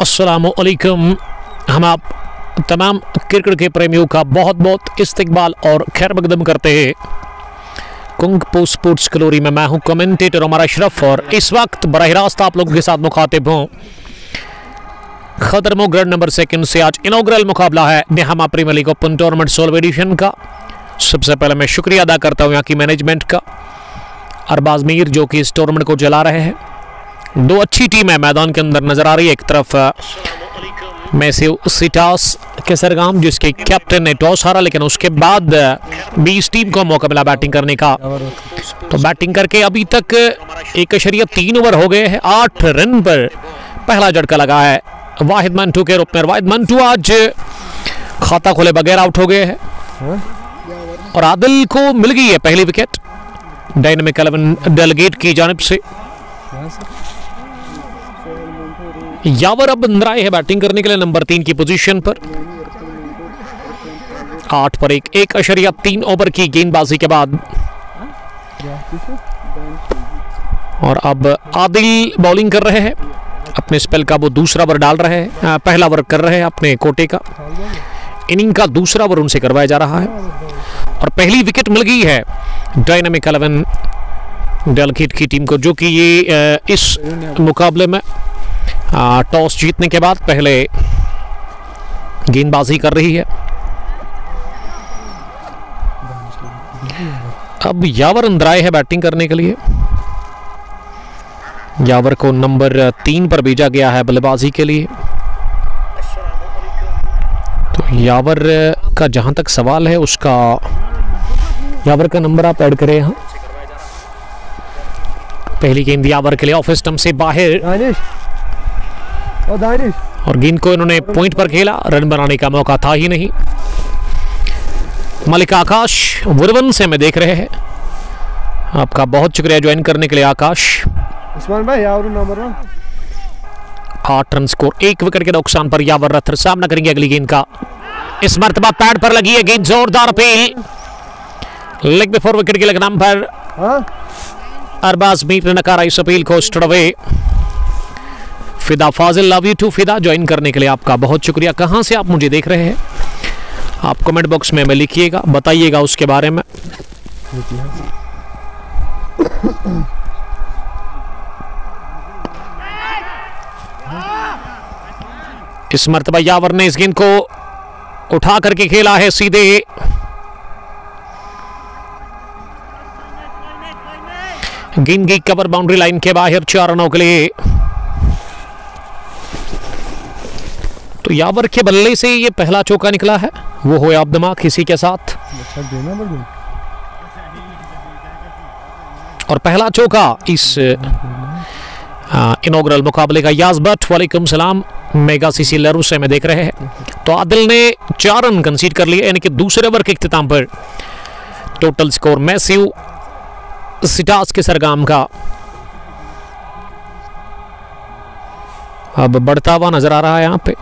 अस्सलामुअलैकुम। हम आप तमाम क्रिकेट के प्रेमियों का बहुत बहुत इस्तकबाल और खैर मकदम करते हैं। कुंग पो स्पोर्ट्स कलोरी में मैं हूं कमेंटेटर उमर अशरफ और इस वक्त बराह रास्त आप लोगों के साथ मुखातिब हूं। खदरमो ग्रैंड नंबर सेकंड से आज इनॉग्रल मुकाबला है Nehama premier league open tournament 16वें एडिशन का। सबसे पहले मैं शुक्रिया अदा करता हूं यहाँ की मैनेजमेंट का, अरबाज मीर जो कि इस टूर्नामेंट को चला रहे हैं। दो अच्छी टीमें मैदान के अंदर नजर आ रही है। एक तरफ मैसिव सिटास केसरगाम जिसके कैप्टन ने टॉस हारा, लेकिन उसके बाद भी इस टीम को मौका मिला बैटिंग करने का। तो बैटिंग करके अभी तक 1.3 ओवर हो गए हैं। 8 रन पर पहला झटका लगा है वाहिद मंटू के रूप में। वाहिद मंटू आज खाता खोले बगैर आउट हो गए हैं और आदिल को मिल गई है पहली विकेट डायनामिक 11 डेलीगेट की जानिब से। यावर अब अंदर आए हैं बैटिंग करने के लिए नंबर 3 की पोजीशन पर। 8 पर 1.3 ओवर की गेंदबाजी के बाद और अब आदिल बॉलिंग कर रहे हैं। अपने स्पेल का वो दूसरा ओवर डाल रहे हैं, पहला ओवर कर रहे हैं अपने कोटे का। इनिंग का दूसरा ओवर उनसे करवाया जा रहा है और पहली विकेट मिल गई है डायनामिक 11 डेलीगेट की टीम को, जो कि ये इस मुकाबले में टॉस जीतने के बाद पहले गेंदबाजी कर रही है। अब यावर अंदर आए है बैटिंग करने के लिए। यावर को नंबर 3 पर भेजा गया है बल्लेबाजी के लिए। तो यावर का जहां तक सवाल है उसका यावर का नंबर आप ऐड करें। यहाँ पहली गेंद यावर के लिए ऑफ स्टंप से बाहर और गेंद को इन्होंने पॉइंट पर खेला। रन बनाने का मौका था ही नहीं। मलिक आकाश वुरवन से मैं देख रहे हैं। आपका बहुत शुक्रिया ज्वाइन करने के लिए आकाश। उस्मान भाई यावर नंबर 8 रन स्कोर, 1 विकेट के नुकसान पर यावर रथर सामना करेंगे अगली गेंद का। इस मर्तबा पैड पर लगी है गेंद, जोरदार अपील लेग बिफोर विकेट के लगनाम पर अरबाज मीर ने नकारा इस अपील को। स्टडवे फिदा फाजिल लव यू टू फिदा ज्वाइन करने के लिए आपका बहुत शुक्रिया। कहां से आप मुझे देख रहे हैं आप कमेंट बॉक्स में लिखिएगा, बताइएगा उसके बारे में। इस मर्तबा यावर ने इस गेंद को उठा करके खेला है सीधे गेंद की कवर बाउंड्री लाइन के बाहर 4 रनों के लिए। तो यावर के बल्ले से ये पहला चौका निकला है, वो हो आप दिमाग इसी के साथ। और पहला चौका इस इनॉग्रल मुकाबले का। याज भट्ट वालेकुम सलाम, मेगा सीसी लरू से मैं देख रहे हैं। तो आदिल ने 4 रन कंसीड कर लिए, यानी कि दूसरे ओवर के इख्तिताम पर टोटल स्कोर मैसिव सिटास के सरगाम का अब बढ़ता हुआ नजर आ रहा है यहाँ पे।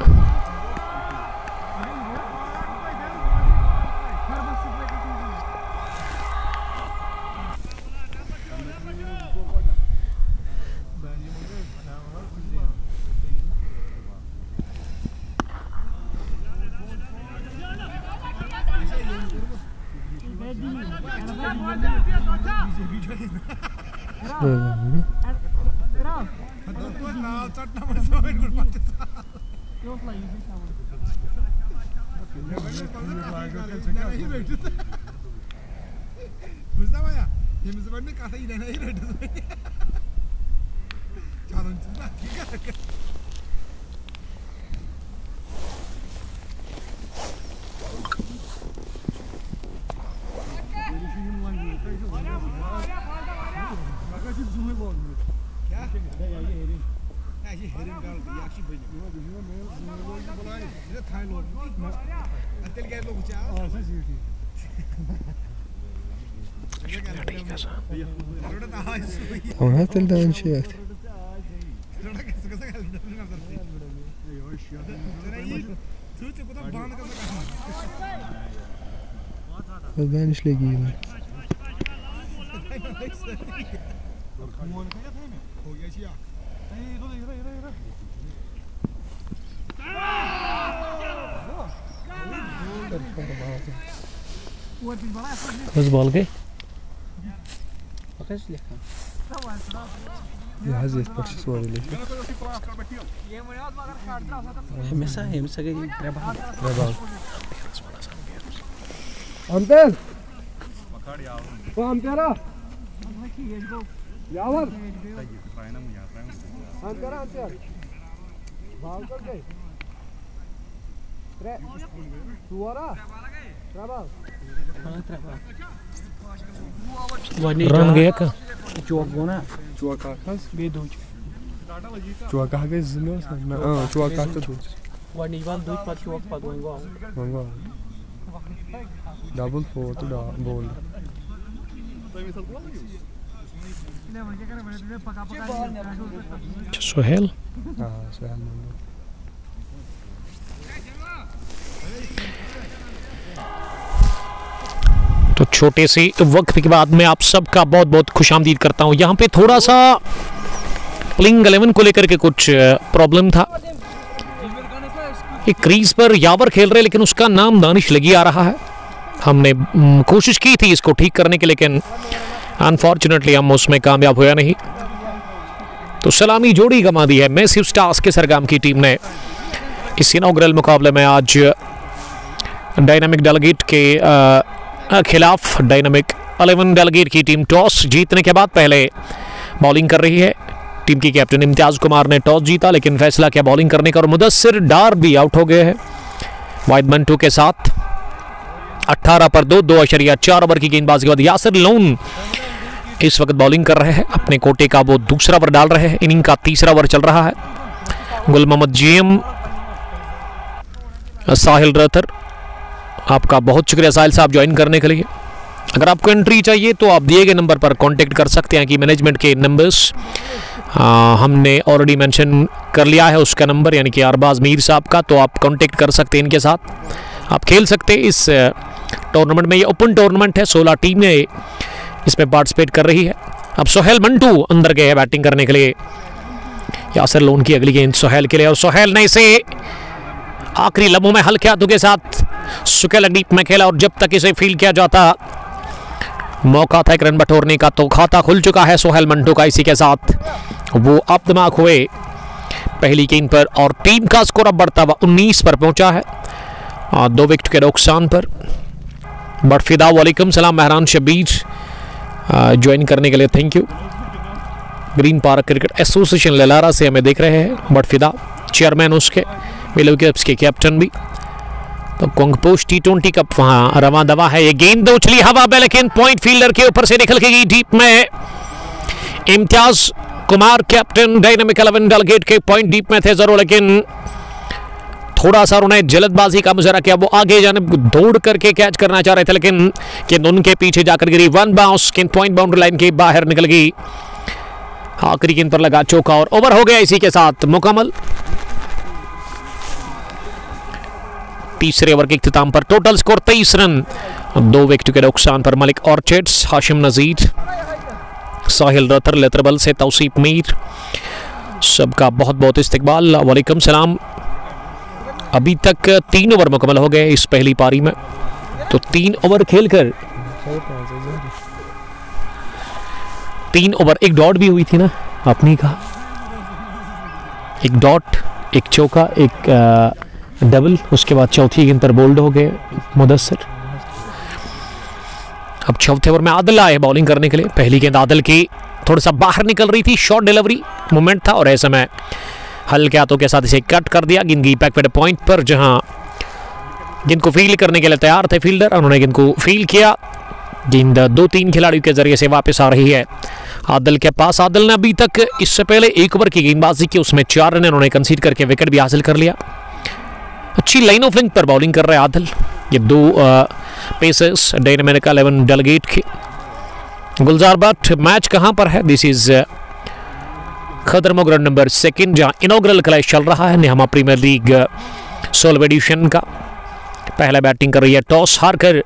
Ona telden şey yaptı. Ben işle giyeyim. बस बॉल गए रन गया का चौक गोना चौक आखस गई दो चौक आ गई जिनो ना चौक आ तो दो वन इवन दो पर चौक पर गोंगो डबल फोर तो बॉल सोहेल हां सोहेल तो छोटे से वक्त के बाद मैं आप सबका बहुत बहुत खुशामदीद करता हूं। यहाँ पे थोड़ा सा प्लेइंग 11 को लेकर के कुछ प्रॉब्लम था। एक क्रीज पर यावर खेल रहे लेकिन उसका नाम दानिश लगी आ रहा है। हमने कोशिश की थी इसको ठीक करने की लेकिन अनफॉर्चुनेटली हम उसमें कामयाब हुआ नहीं। तो सलामी जोड़ी गंवा दी है मैसिव स्टार्स के सरगाम की टीम ने इस इनॉग्रल मुकाबले में। आज डायनामिक डेलीगेट के खिलाफ डायनामिक 11 डेलीगेट की टीम टॉस जीतने के बाद पहले बॉलिंग कर रही है। टीम की कैप्टन इम्तियाज कुमार ने टॉस जीता लेकिन फैसला किया बॉलिंग करने का और मुदस्सिर डार भी आउट हो गए हैं वाइड मंटू के साथ। 18 पर 2.4 ओवर की गेंदबाजी के बाद यासिर लोन इस वक्त बॉलिंग कर रहे हैं। अपने कोटे का वो दूसरा ओवर डाल रहे हैं। इनिंग का तीसरा ओवर चल रहा है। गुल मोहम्मद जीएम, साहिल रतर, आपका बहुत शुक्रिया साहिल साहब ज्वाइन करने के लिए। अगर आपको एंट्री चाहिए तो आप दिए गए नंबर पर कांटेक्ट कर सकते हैं कि मैनेजमेंट के नंबर्स हमने ऑलरेडी मेंशन कर लिया है उसका नंबर यानी कि अरबाज मीर साहब का। तो आप कांटेक्ट कर सकते हैं इनके साथ, आप खेल सकते हैं इस टूर्नामेंट में। ये ओपन टूर्नामेंट है, 16 टीमें इसमें पार्टिसिपेट कर रही है। अब सोहेल मंटू अंदर गए हैं बैटिंग करने के लिए। यासिर लोन की अगली गेंद सोहेल के लिए और सोहेल ने इसे आखिरी लम्हों में हल्के हाथों के साथ सुकेल डीप में खेला और जब तक इसे फील किया जाता मौका था एक रन बटोरने का तो खाता खुल चुका है सोहेल मंटू का। इसी के साथ वो अब दिमाग हुए पहली गेंद पर और टीम का स्कोर अब बढ़ता हुआ 19 पर पहुंचा है 2 विकेट के नुकसान पर। बटफिदा वालेकुम सलाम महरान शबीर ज्वाइन करने के लिए thank you. Green park cricket association Lalara से हमें देख रहे हैं बटफिदा, चेयरमैन उसके, मिलो के कैप्टन भी। तो कोंगपोश टी20 कप वहां रवा दवा है। ये गेंद उछली हवा में लेकिन पॉइंट फील्डर के ऊपर से निकल के गई डीप में। Imtiaz Kumar captain dynamic 11 delegate के पॉइंट डीप में थे जरूर लेकिन थोड़ा सा उन्होंने जल्दबाजी का मुजाहरा किया। वो आगे जाने दौड़ करके कैच करना चाह रहे थे लेकिन गेंद उनके पीछे जाकर गिरी। वन बाउंस, गेंद पॉइंट बाउंड्री लाइन के बाहर निकल गई। आखिरी गेंद पर लगा चौका और ओवर हो गया इसी के साथ मुकम्मल। तीसरे ओवर के इख्तिताम पर टोटल स्कोर 23 रन 2 विकेट के नुकसान पर। मलिक ऑर्चिड्स, हाशिम नजीर, साहिल रतर, लेतरबल से तौसीफ मीर, सबका बहुत बहुत इस्तकबाल वालेकुम सलाम। अभी तक 3 ओवर मुकम्मल हो गए इस पहली पारी में। तो 3 ओवर खेलकर 3 ओवर, एक डॉट भी हुई थी ना अपनी का, एक डॉट, एक चौका, एक डबल, उसके बाद चौथी गेंद पर बोल्ड हो गए मुदस्सिर। अब चौथे ओवर में आदिल आए बॉलिंग करने के लिए। पहली गेंद आदिल की थोड़ा सा बाहर निकल रही थी, शॉर्ट डिलीवरी मोमेंट था और ऐसे में हल्के हाथों के साथ इसे कट कर दिया। गेंद की पैक पॉइंट पर जहां गेंद को फील करने के लिए तैयार थे फील्डर, उन्होंने गेंद को फील किया। गेंद 2-3 खिलाड़ियों के जरिए से वापस आ रही है आदिल के पास। आदिल ने अभी तक इससे पहले 1 ओवर की गेंदबाजी की, उसमें 4 रन उन्होंने कंसीड करके विकेट भी हासिल कर लिया। अच्छी लाइन ऑफ लिंक पर बॉलिंग कर रहे हैं आदिल। ये 2 पेसर्स डायनामिक 11 डेलीगेट के। गुलजार भट्ट, मैच कहां पर है? This is khaddar ground number 2 जहां इनॉग्रल क्लैश चल रहा है निहमा प्रीमियर लीग 16 एडिशन का। पहला बैटिंग कर रही है टॉस हारकर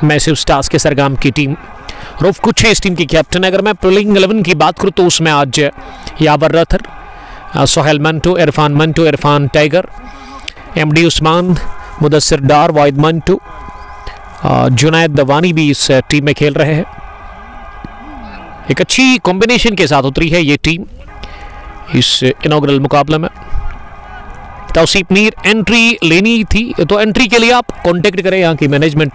मैसिव स्टार्स के सरगाम की टीम। रूफ कुछ है इस टीम की कैप्टन। अगर मैं प्लेइंग 11 की बात करूं तो उसमें आज यावर रथर, सोहेल मंटू, इरफान टाइगर, एमडी उस्मान, मुदस्सिर डार, वाहिद मंटू, जुनैद दवानी भी इस टीम में खेल रहे हैं। एक अच्छी कॉम्बिनेशन के साथ उतरी है ये टीम इस इनॉग्रल मुकाबले में। तौसीफ मीर एंट्री लेनी थी तो एंट्री के लिए आप कांटेक्ट करें यहाँ की मैनेजमेंट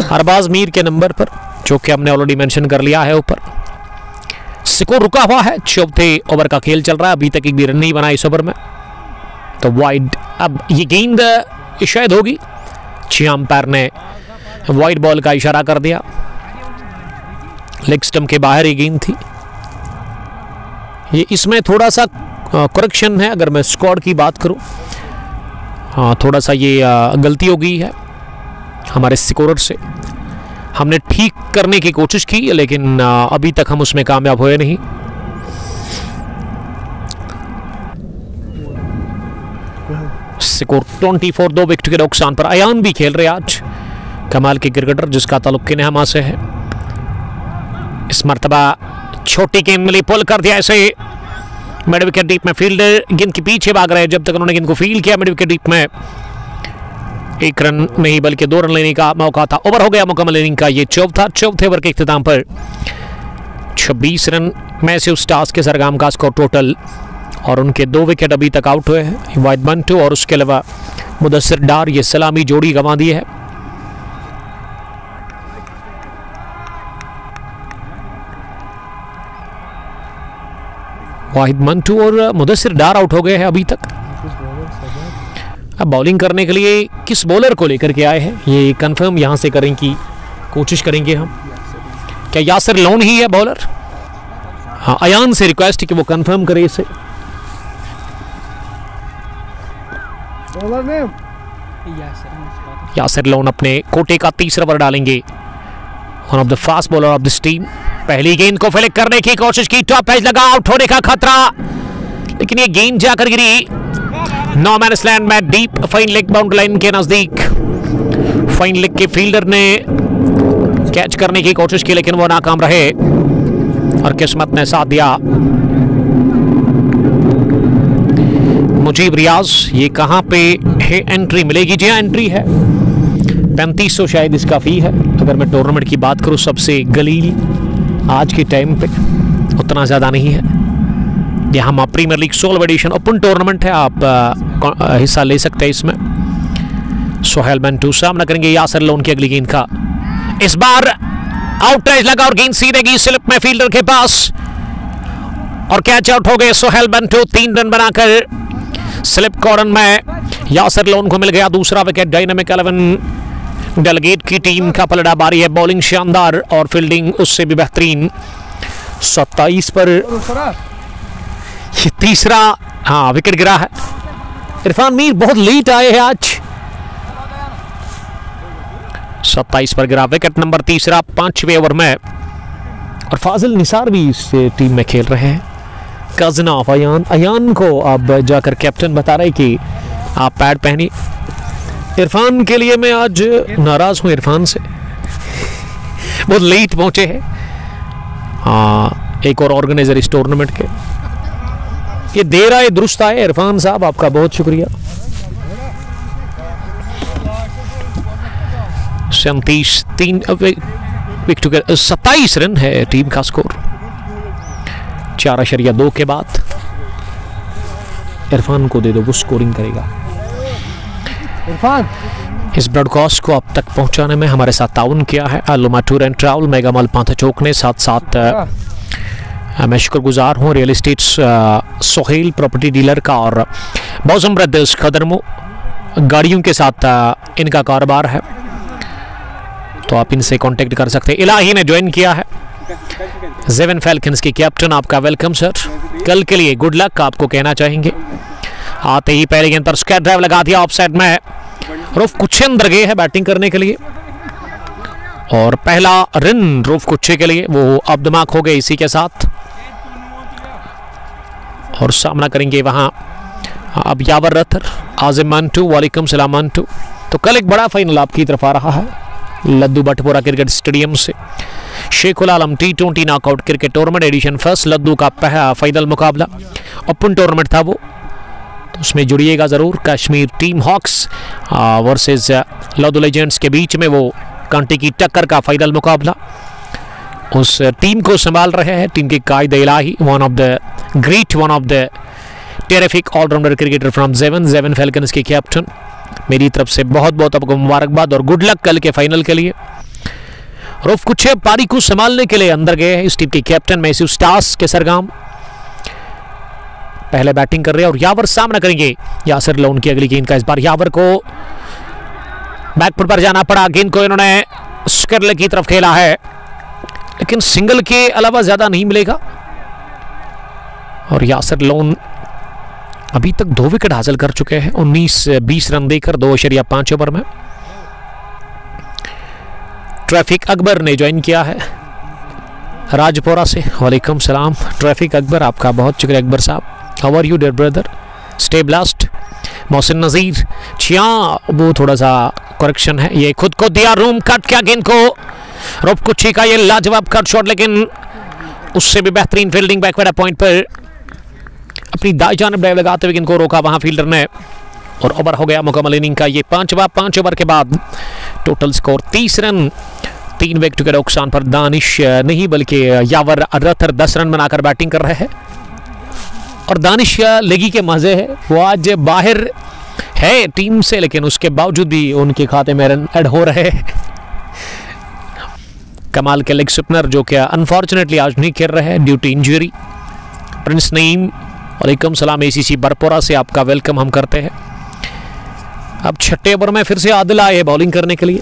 अरबाज मीर के नंबर पर, जो कि हमने ऑलरेडी मेंशन कर लिया है ऊपर। स्कोर रुका हुआ है, चौथे ओवर का खेल चल रहा है, अभी तक एक भी रन नहीं बना इस ओवर में। तो वाइड, अब ये गेंद शायद होगी, अंपायर ने वाइड बॉल का इशारा कर दिया। लेग स्टंप के बाहर ये गेंद थी। ये इसमें थोड़ा सा करेक्शन है अगर मैं स्कोर की बात करूं। हाँ, थोड़ा सा ये गलती हो गई है हमारे स्कोरर से। हमने ठीक करने की कोशिश की लेकिन अभी तक हम उसमें कामयाब हुए नहीं। स्कोर 24, 2 विकेट के नुकसान पर। अयान भी खेल रहे आज, कमाल के क्रिकेटर जिसका ताल्लुक के नेहमा से है। इस मर्तबा छोटी गेंद मिली, पुल कर दिया इसे मिड विकेट डीप में। फील्डर गेंद के पीछे भाग रहे हैं, जब तक उन्होंने गेंद को फील्ड किया मिड विकेट डीप में। एक रन नहीं बल्कि 2 रन लेने का मौका था। ओवर हो गया मुकम्मल इनिंग का ये चौथे ओवर के इख्तिताम पर 26 रन मैसिव स्टार्स के सरगम का स्कोर टोटल, और उनके 2 विकेट अभी तक आउट हुए हैं, वाहिद मंटू और उसके अलावा मुदस्सिर डार। ये सलामी जोड़ी गंवा दी है। वाहिद मंटू और मुदस्सिर डार आउट हो गए हैं अभी तक। अब बॉलिंग करने के लिए किस बॉलर को लेकर के आए हैं ये कंफर्म यहां से करें की कोशिश करेंगे हम। क्या यासिर लोन ही है बॉलर? हाँ, अयान से रिक्वेस्ट कि वो कंफर्म करे इसे। यासिर लोन अपने कोटे का तीसरा ओवर डालेंगे। One of the fast bowler of this team. पहली गेंद को फ्लिक करने की कोशिश की, टॉप एज लगा, आउट होने का खतरा, लेकिन ये गेंद जाकर गिरी नो मैनस लैंड में deep fine leg boundary line के नजदीक। फाइन लेग के फील्डर ने कैच करने की कोशिश की लेकिन वो नाकाम रहे और किस्मत ने साथ दिया। मुजीब रियाज, ये कहां पे है एंट्री मिलेगी? जी हाँ, एंट्री है। 3500 शायद इसका फी है। अगर मैं टूर्नामेंट की बात करूं सबसे गलील आज के टाइम पे, उतना ज़्यादा नहीं है। यहाँ premier league 16 edition open tournament है, आप हिस्सा ले सकते हैं इसमें। सोहेल मंटू सामना करेंगे यासिर लोन की अगली गेंद का। इस बार आउटरेज लगा और गेंद सीधेगी स्लिप में फील्डर के पास और कैच आउट हो गए सोहेल मंटू। 3 रन बनाकर स्लिप कॉर्नर में यासिर लोन को मिल गया दूसरा विकेट। डायनामिक 11 डेलीगेट की टीम का पलड़ा बारी है। बॉलिंग शानदार और फील्डिंग उससे भी बेहतरीन। 27 पर ये तीसरा विकेट गिरा है। इरफान मीर बहुत लेट आए हैं आज। 27 पर गिरा विकेट नंबर तीसरा 5वें ओवर में। और फाजिल निसार भी इस टीम में खेल रहे हैं, कजन ऑफ अयान। अयान को अब जाकर कैप्टन बता रहे कि आप पैड पहनी। इरफान के लिए मैं आज नाराज हूं इरफान से, बहुत लेट पहुंचे हैं। एक और ऑर्गेनाइजर इस टूर्नामेंट के, ये देर आए दुरुस्त आए। इरफान साहब आपका बहुत शुक्रिया। 27 रन है टीम का स्कोर 4.2 के बाद। इरफान को दे दो, वो स्कोरिंग करेगा। इस ब्रॉडकास्ट को अब तक पहुंचाने में हमारे साथ ताउन किया है अलुमा टूर एंड ट्रैवल, मेगामॉल पांथचोक ने। साथ मैं शुक्रगुजार हूँ real estate Sohail property dealer का और मौसम ब्रदर्स खदरमो गाड़ियों के साथ इनका कारोबार है, तो आप इनसे कांटेक्ट कर सकते हैं। इलाही ने ज्वाइन किया है, जेवन फैल्कन्स की कैप्टन। आपका वेलकम सर। कल के लिए गुड लक आपको कहना चाहेंगे। आते ही पहले गेंद पर स्क्वायर ड्राइव लगा दिया ऑफ साइड में। रूफ कुच्छे अंदर गए हैं बैटिंग करने के लिए और पहला रन रूफ कुच्छे के लिए वो अब दिमाग हो गए इसी के साथ। और सामना करेंगे वहां अब यावर रथर, आजिम मंटू। वालेकुम सलाम मंटू। तो कल एक बड़ा फाइनल आपकी तरफ आ रहा है लद्दू बटपुरा क्रिकेट स्टेडियम से। Sheikhul Alam T20 knockout cricket tournament edition first Laddoo का पहला फाइनल मुकाबला ओपन टूर्नामेंट था वो, तो तो उसमें जुड़िएगा ज़रूर। Kashmir team hawks versus Laudo legends के बीच में वो कांटे की टक्कर का फाइनल मुकाबला। उस टीम को संभाल रहे हैं टीम के Qayed Elahi, one of the terrific allrounder cricketer from Jewan falcons के कैप्टन। मेरी तरफ से बहुत बहुत आपको मुबारकबाद और गुड लक कल के फाइनल के लिए। रऊफ कुच्छे पारी को संभालने के लिए अंदर गए हैं इस टीम के कैप्टन मैथ्यू स्टार्स के सरगाम। पहले बैटिंग कर रहे हैं और यावर सामना करेंगे यासिर लोन की अगली गेंद का। इस बार यावर को बैकफुट पर जाना पड़ा, गेंद को इन्होंने स्कर्ल की तरफ खेला है लेकिन सिंगल के अलावा ज्यादा नहीं मिलेगा। और यासिर लोन अभी तक 2 विकेट हासिल कर चुके हैं 19-20 रन देकर 2.5 ओवर में। ट्रैफिक अकबर ने ज्वाइन किया है राजपुरा से। वालेकुम सलाम ट्रैफिक अकबर, आपका बहुत शुक्रिया अकबर साहब। How are you dear brother? Stay blast. Mohsin Nazir छिया, वो थोड़ा सा करेक्शन है, ये खुद को दिया रूम कट किया गेंद को। रऊफ कुच्छी का ये लाजवाब कट शॉट लेकिन उससे भी बेहतरीन फील्डिंग बैकवर्ड पॉइंट पर अपनी दाई जानब ड्राइव लगाते हुए इनको रोका वहां फील्डर ने और ओवर हो गया मुकम्मल इनिंग का। ये 5 ओवर के बाद टोटल स्कोर 30 रन, 3 विकेट के नुकसान पर दानिश नहीं बल्कि यावर अरथर 10 रन बनाकर बैटिंग कर रहे हैं। और दानिश लेगी के मजे है, वो आज बाहर है टीम से लेकिन उसके बावजूद भी उनके खाते में रन ऐड हो रहे हैं। कमाल के लेग स्पिनर जो कि अनफॉर्चुनेटली आज नहीं खेल रहे हैं due to injury. Prince Naeem वालेकुम सलाम ACC बरपोरा से आपका वेलकम हम करते हैं। अब 6 ओवर में फिर से आदिल आए बॉलिंग करने के लिए।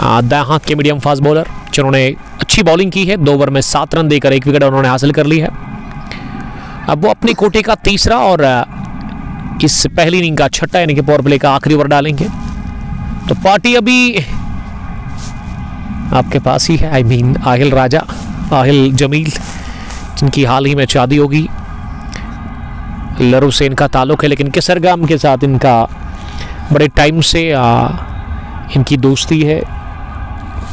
दाएं हाथ के मीडियम फास्ट बॉलर जिन्होंने अच्छी बॉलिंग की है, 2 ओवर में 7 रन देकर 1 विकेट उन्होंने हासिल कर ली है। अब वो अपनी कोटे का तीसरा और इस पहली इनिंग का छठा यानी कि पावर प्ले का आखिरी ओवर डालेंगे। तो पार्टी अभी आपके पास ही है, आहिल राजा आहिल जमील जिनकी हाल ही में शादी होगी। लरू से इनका ताल्लुक है लेकिन केसरगाम के साथ इनका बड़े टाइम से इनकी दोस्ती है।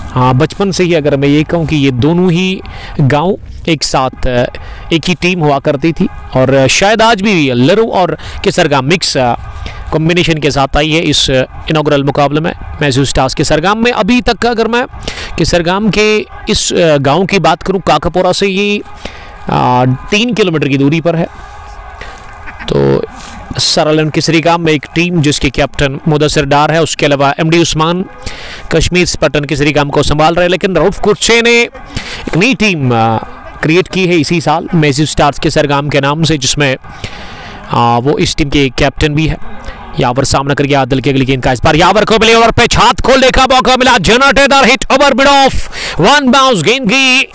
हाँ, बचपन से ही अगर मैं ये कहूँ कि ये दोनों ही गांव एक साथ एक ही टीम हुआ करती थी और शायद आज भी लरू और केसरगाम मिक्स कॉम्बिनेशन के साथ आई है इस इनॉग्रल मुकाबले में। मैथ्यू स्टार्स केसरगाम में अभी तक का अगर मैं केसरगाम के इस गांव की बात करूं, काकापोरा से ये 3 किलोमीटर की दूरी पर है। तो सरलन केसरगाम में एक टीम जिसके कैप्टन मुदस्सिर डार है, उसके अलावा MD उस्मान कश्मीर स्पटन केसरगाम को संभाल रहे हैं। लेकिन रऊफ कुच्छे ने एक नई टीम क्रिएट की है इसी साल मैथ्यू स्टार्स केसरगाम के नाम से, जिसमें वो इस टीम के कैप्टन भी है। यावर सामना कर गया आदिल की अगली गेंद का। इस बार यावर को मिले ओवर पे छात खोलने का मौका मिला। Generator hit over mid of 1 bounce, गेंद की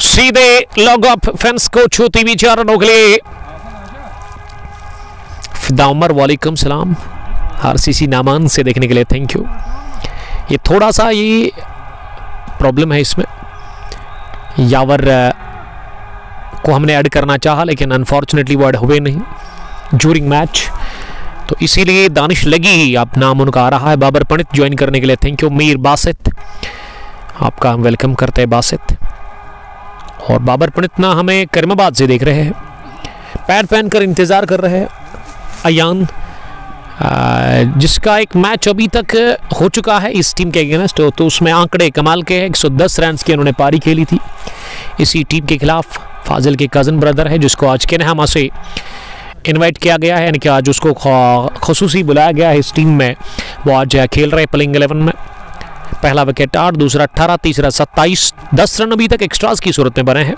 सीधे लॉग ऑफ फेंस को छूती हुई 4 रनों के लिए। फिदा उमर वालेकुम सलाम RCC नामान से देखने के लिए थैंक यू। ये थोड़ा सा ये प्रॉब्लम है इसमें, यावर को हमने ऐड करना चाहा लेकिन अनफॉर्चुनेटली वो ऐड हुए नहीं ड्यूरिंग मैच, तो इसीलिए दानिश लगी ही आप नाम उनका आ रहा है। बाबर पंडित ज्वाइन करने के लिए थैंक यू। मीर बासित आपका हम वेलकम करते हैं बासित। और बाबर पंडित ना हमें करीमाबाद से देख रहे हैं, पैड पहन कर इंतजार कर रहे हैं। अयान जिसका एक मैच अभी तक हो चुका है इस टीम के अगेंस्ट, तो उसमें आंकड़े कमाल के हैं। 110 रन की उन्होंने पारी खेली थी इसी टीम के खिलाफ। फाजिल के कज़न ब्रदर है जिसको आज केनहामा से इनवाइट किया गया है, यानी कि आज उसको खुसूसी बुलाया गया है इस टीम में। वो आज खेल रहे प्लेइंग 11 में। पहला विकेट 8, दूसरा 18, तीसरा 27, 10 रन अभी तक एक्स्ट्रास की सूरत में बने हैं।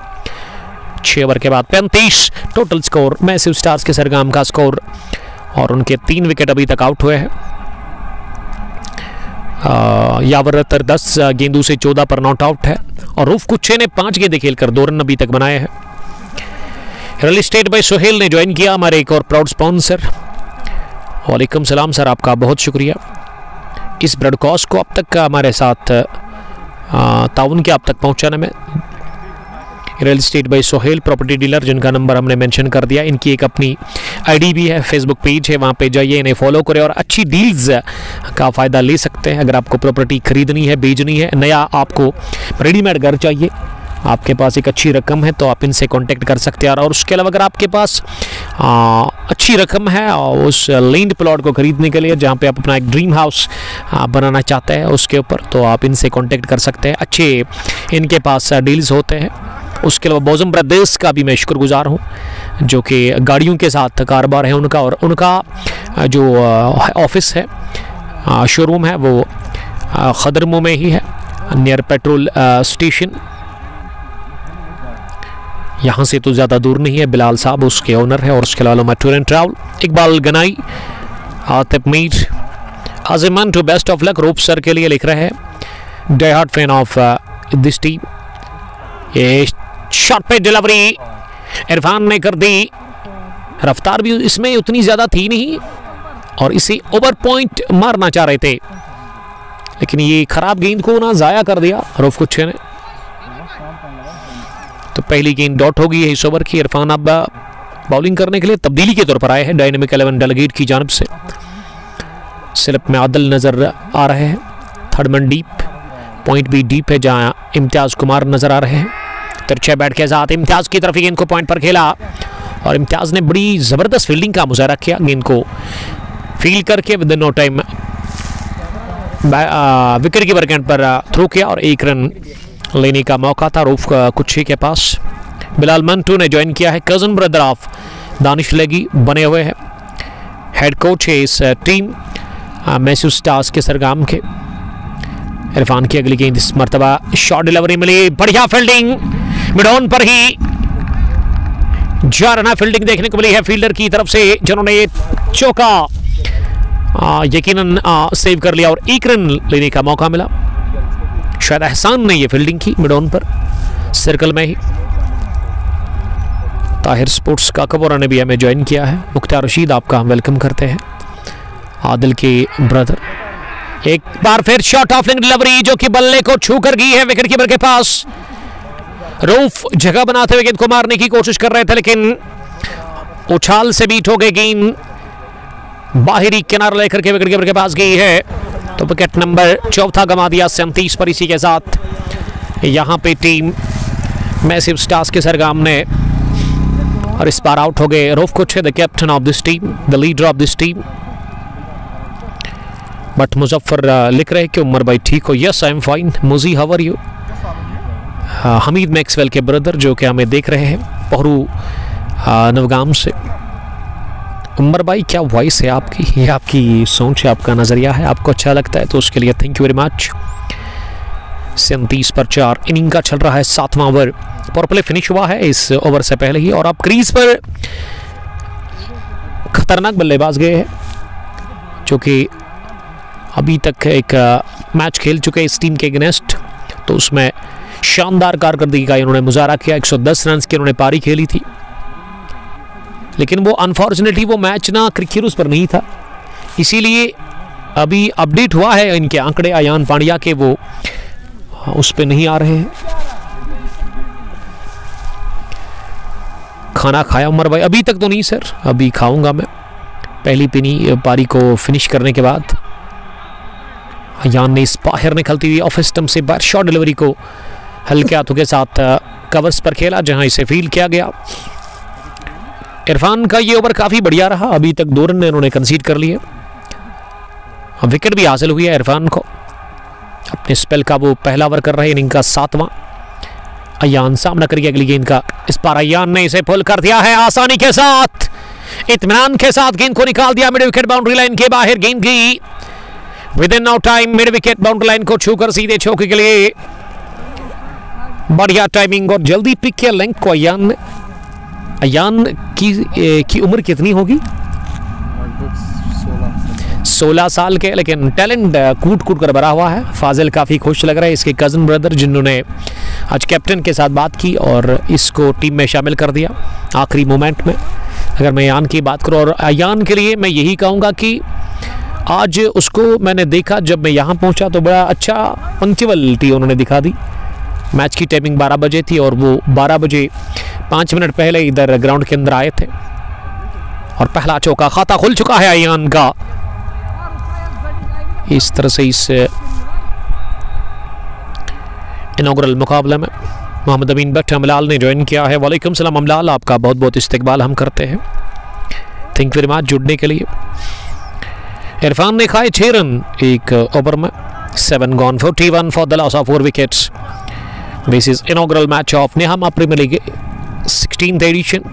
6 ओवर के बाद 35 टोटल स्कोर मैथ्यू स्टार्स केसरगाम का स्कोर, और उनके 3 विकेट अभी तक आउट हुए हैं। यावर अख्तर 10 गेंदों से 14 पर नॉट आउट है और रऊफ कुच्छे ने 5 गेंदें खेलकर 2 रन अभी तक बनाए हैं। रियल एस्टेट बाय सोहेल ने ज्वाइन किया, हमारे एक और प्राउड स्पॉन्सर। वालेकुम सलाम सर, आपका बहुत शुक्रिया इस ब्रॉडकास्ट को अब तक हमारे साथ ताउन के आप तक पहुंचाने में। Real estate by Sohail property dealer, जिनका नंबर हमने मेंशन कर दिया। इनकी एक अपनी आईडी भी है, फेसबुक पेज है, वहाँ पे जाइए, इन्हें फॉलो करें और अच्छी डील्स का फ़ायदा ले सकते हैं। अगर आपको प्रॉपर्टी खरीदनी है, बेचनी है, नया आपको रेडीमेड घर चाहिए, आपके पास एक अच्छी रकम है, तो आप इनसे कांटेक्ट कर सकते हैं। और उसके अलावा अगर आपके पास अच्छी रकम है और उस लैंड प्लॉट को खरीदने के लिए, जहाँ पे आप अपना एक ड्रीम हाउस बनाना चाहते हैं उसके ऊपर, तो आप इनसे कांटेक्ट कर सकते हैं। अच्छे इनके पास डील्स होते हैं। उसके अलावा बोजम ब्रदर्स का भी मैं शुक्रगुजार हूँ, जो कि गाड़ियों के साथ कारोबार है उनका, और उनका जो ऑफिस है, शोरूम है, वो खदरमो में ही है, नियर पेट्रोल स्टेशन। यहाँ से तो ज़्यादा दूर नहीं है। बिलाल साहब उसके ओनर है। और उसके अलावा tour and travel, Iqbal Ganai, Atif Mir, Azman to best of luck Roop sir के लिए लिख रहे हैं, die hard fan of this team. ये शॉट पे डिलीवरी इरफान ने कर दी, रफ्तार भी इसमें उतनी ज़्यादा थी नहीं और इसे ओवर पॉइंट मारना चाह रहे थे, लेकिन ये खराब गेंद को ना ज़ाया कर दिया रऊफ कुच्छे ने। तो पहली गेंद डॉट होगी है इस ओवर की। इरफान अब बॉलिंग करने के लिए तब्दीली के तौर पर आए हैं डायनेमिक 11 डेलीगेट की जानिब से। स्लिप में आदल नज़र आ रहे हैं, थर्ड मैन डीप, पॉइंट भी डीप है जहाँ इम्तियाज़ कुमार नज़र आ रहे हैं। तिरछे बैट के साथ इम्तियाज़ की तरफ गेंद को पॉइंट पर खेला और इम्तियाज़ ने बड़ी ज़बरदस्त फील्डिंग का मुजाहरा किया, गेंद को फील्ड करके within no time wicket keeper के एंड पर थ्रो किया और 1 रन लेने का मौका था रऊफ कुच्छी के पास। बिलाल मंटू ने ज्वाइन किया है, कज़न ब्रदर ऑफ दानिश लेगी बने हुए हैं, हेड कोच है इस टीम मैसूर स्टार्स के सरगाम के। इरफान की अगली गेंद इस मरतबा शॉर्ट डिलीवरी मिली, बढ़िया फील्डिंग, मिड ऑन पर ही जा रहा फील्डिंग देखने को मिली है फील्डर की तरफ से, जिन्होंने ये चौका यकीनन सेव कर लिया और 1 रन लेने का मौका मिला। शायद एहसान ने ये फील्डिंग की मिड ऑन पर, सर्कल में ही। ताहिर स्पोर्ट्स का कबोरा ने भी हमें ज्वाइन किया है। मुख्तार रशीद आपका हम वेलकम करते हैं, आदिल के ब्रदर। एक बार फिर शॉट ऑफ लिंक डिलीवरी जो कि बल्ले को छू कर गई है विकेट कीपर के पास। रऊफ जगह बनाते हुए गेंद को मारने की कोशिश कर रहे थे, लेकिन उछाल से बीट हो गई गेंद, बाहरी किनारा लेकर के विकेट कीपर के पास गई है। तो विकेट नंबर 14 गंवा दिया 37 पर। इसी के साथ यहाँ पे टीम मैसिव स्टार्स के सरगाम ने, और इस बार आउट हो गए Rauf Kuchay, the captain of this team, the leader of this team. But Muzaffar लिख रहे कि उमर भाई ठीक हो। Yes I am fine. Muji how are you? Hamid Maxwell के ब्रदर जो कि हमें देख रहे हैं पहरू नवगाम से। उमर भाई क्या वॉइस है आपकी, ये आपकी सोच है, आपका नज़रिया है, आपको अच्छा लगता है तो उसके लिए थैंक यू वेरी मच। 37 पर 4 इनिंग का चल रहा है 7वां ओवर, पावर प्ले फिनिश हुआ है इस ओवर से पहले ही, और अब क्रीज पर खतरनाक बल्लेबाज गए हैं जो कि अभी तक एक मैच खेल चुके हैं इस टीम के अगेंस्ट, तो उसमें शानदार कारकर्दगी का इन्होंने मुजाहरा किया। 110 रन की इन्होंने पारी खेली थी, लेकिन वो अनफॉर्चुनेटली वो मैच ना क्रिकेटर्स पर नहीं था, इसीलिए अभी अपडेट हुआ है इनके आंकड़े अयान पांड्या के, वो उस पे नहीं आ रहे हैं। खाना खाया उमर भाई? अभी तक तो नहीं सर, अभी खाऊंगा मैं पहली पारी को फिनिश करने के बाद। अयान ने इस बाहर निकलती हुई ऑफ स्टंप से बाहर शॉर्ट डिलीवरी को हल्के हाथों के साथ कवर्स पर खेला, जहां इसे फील्ड किया गया। इरफान का ये ओवर काफ़ी बढ़िया रहा, अभी तक 2 रन इन्होंने कंसीड कर लिए, विकेट भी हासिल हुई है इरफान को। अपने स्पेल का वो पहला ओवर कर रहे हैं, इनिंग का 7वां। अयान सामना करिए अगली गेंद का, इस बार अयान ने इसे पुल कर दिया है आसानी के साथ, इत्मीनान के साथ गेंद को निकाल दिया मिड विकेट बाउंड्री लाइन के बाहर। गेंद की within no time mid wicket boundary line को छूकर सीधे चौके के लिए, बढ़िया टाइमिंग और जल्दी पिक किया लेंथ को अयान ने। अयान की उम्र कितनी होगी? 16 साल के, लेकिन टैलेंट कूट कूट कर भरा हुआ है। फाजिल काफ़ी खुश लग रहा है, इसके कज़न ब्रदर जिन्होंने आज कैप्टन के साथ बात की और इसको टीम में शामिल कर दिया आखिरी मोमेंट में। अगर मैं अयान की बात करूँ, और अयान के लिए मैं यही कहूँगा कि आज उसको मैंने देखा जब मैं यहाँ पहुँचा तो बड़ा अच्छा पंक्चुअलिटी उन्होंने दिखा दी। मैच की टाइमिंग 12 बजे थी और वो 12 बजे 5 मिनट पहले इधर ग्राउंड के अंदर आए थे, और पहला चौका खाता खुल चुका है अयान का। इस तरह से इस इनॉग्रल मुकाबले में मोहम्मद अमीन भट्ट अमलाल ने ज्वाइन किया है। वालेकुम सलाम अमलाल, आपका बहुत बहुत इस्तकबाल हम करते हैं। थैंक यू वेरी मच जुड़ने के लिए। इरफान ने खाए 6 रन एक ओवर में, 7 gone 41 for the loss of 4 wickets. This is inaugural match of Nehama Premier League 16th edition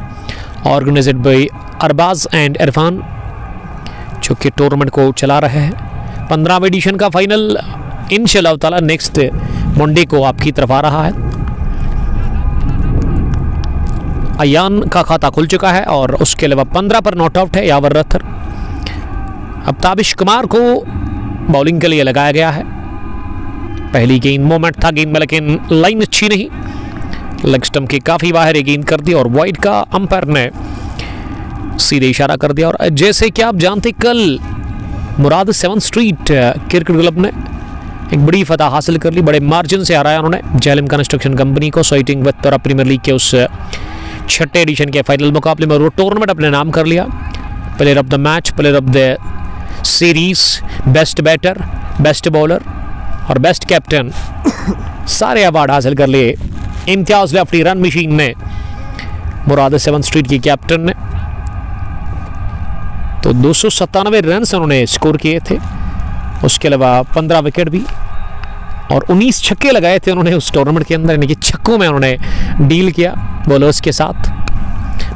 organized by Arbaaz and Irfan, जो कि टूर्नामेंट को चला रहे हैं। 15वें एडिशन का फाइनल इंशाल्लाह ताला नेक्स्ट मंडे को आपकी तरफ आ रहा है। अयान का खाता खुल चुका है और उसके अलावा 15 पर नॉट आउट है यावर रथर। अब ताबिश कुमार को बॉलिंग के लिए लगाया गया है। पहली गेंद मोमेंट था गेंद में, लेकिन लाइन अच्छी नहीं, लेग स्टंप के काफ़ी बाहर ये गेंद कर दी और वाइड का अंपायर ने सीधे इशारा कर दिया। और जैसे कि आप जानते, कल मुराद 7 स्ट्रीट क्रिकेट क्लब ने एक बड़ी फतह हासिल कर ली, बड़े मार्जिन से हराया उन्होंने जेलिम कंस्ट्रक्शन कंपनी को साइटिंग विद प्रीमियर लीग के उस 6ठे एडिशन के फाइनल मुकाबले में। वो टूर्नामेंट अपने नाम कर लिया। Player of the match, player of the series, best batter, best bowler और बेस्ट कैप्टन, सारे अवार्ड हासिल कर लिए इम्तियाज लेफ्टी रन मशीन ने, मुराद 7 स्ट्रीट की कैप्टन ने। तो 297 रन उन्होंने स्कोर किए थे, उसके अलावा 15 विकेट भी और 19 छक्के लगाए थे उन्होंने उस टूर्नामेंट के अंदर, यानी कि छक्कों में उन्होंने डील किया बॉलर्स के साथ।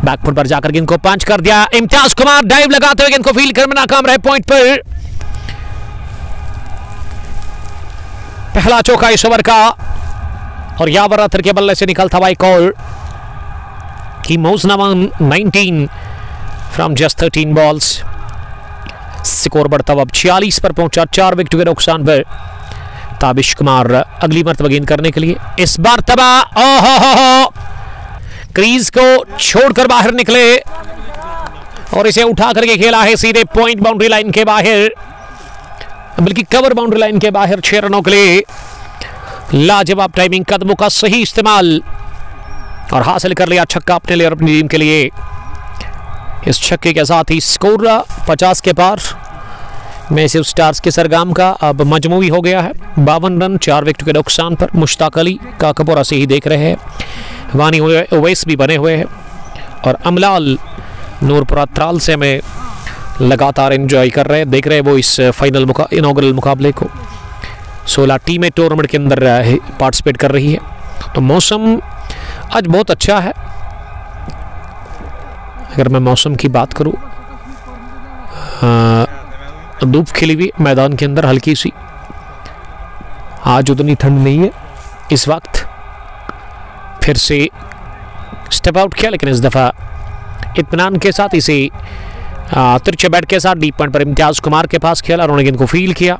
बैकफुट पर जाकर गेंद को पंच कर दिया। इम्तियाज कुमार डाइव लगाते हुए गेंद को फील्ड करने में नाकाम रहे पॉइंट पर। पहला चौका इस ओवर का और यावर रथर के बल्ले से निकलता हुआ एक और की मौजनामान 19 फ्रॉम जस्ट 13 बॉल्स। स्कोर बढ़ता हुआ अब 46 पर पहुंचा, 4 विकेट के नुकसान पर। ताबिश कुमार अगली मर्तबा गेंद करने के लिए इस बार तबाह क्रीज को छोड़कर बाहर निकले और इसे उठा करके खेला है सीधे पॉइंट बाउंड्री लाइन के बाहर, बल्कि कवर बाउंड्री लाइन के बाहर 6 रनों के लिए। लाजवाब टाइमिंग, कदमों का सही इस्तेमाल और हासिल कर लिया छक्का अपने लिए और अपनी टीम के लिए। इस छक्के के साथ ही स्कोर 50 के पार। मैसिव स्टार्स के सरगाम का अब मजमूई हो गया है 52 रन 4 विकेट के नुकसान पर। मुश्ताक अली का कपूरा से ही देख रहे हैं, वानी ओवैस भी बने हुए हैं और अमलाल नूरपुरा त्राल से हमें लगातार एंजॉय कर रहे हैं, देख रहे हैं वो इस फाइनल इनॉग्रल मुकाबले को। 16 टीमें टूर्नामेंट के अंदर पार्टिसिपेट कर रही है। तो मौसम आज बहुत अच्छा है। अगर मैं मौसम की बात करूं, धूप खिली हुई मैदान के अंदर हल्की सी, आज उतनी ठंड नहीं है इस वक्त। फिर से स्टेप आउट किया, लेकिन इस दफ़ा इत्मीनान के साथ इसे तिरछे बैट के साथ डीप पॉइंट पर इम्तियाज कुमार के पास खेला, उन्होंने गेंद को फील्ड किया,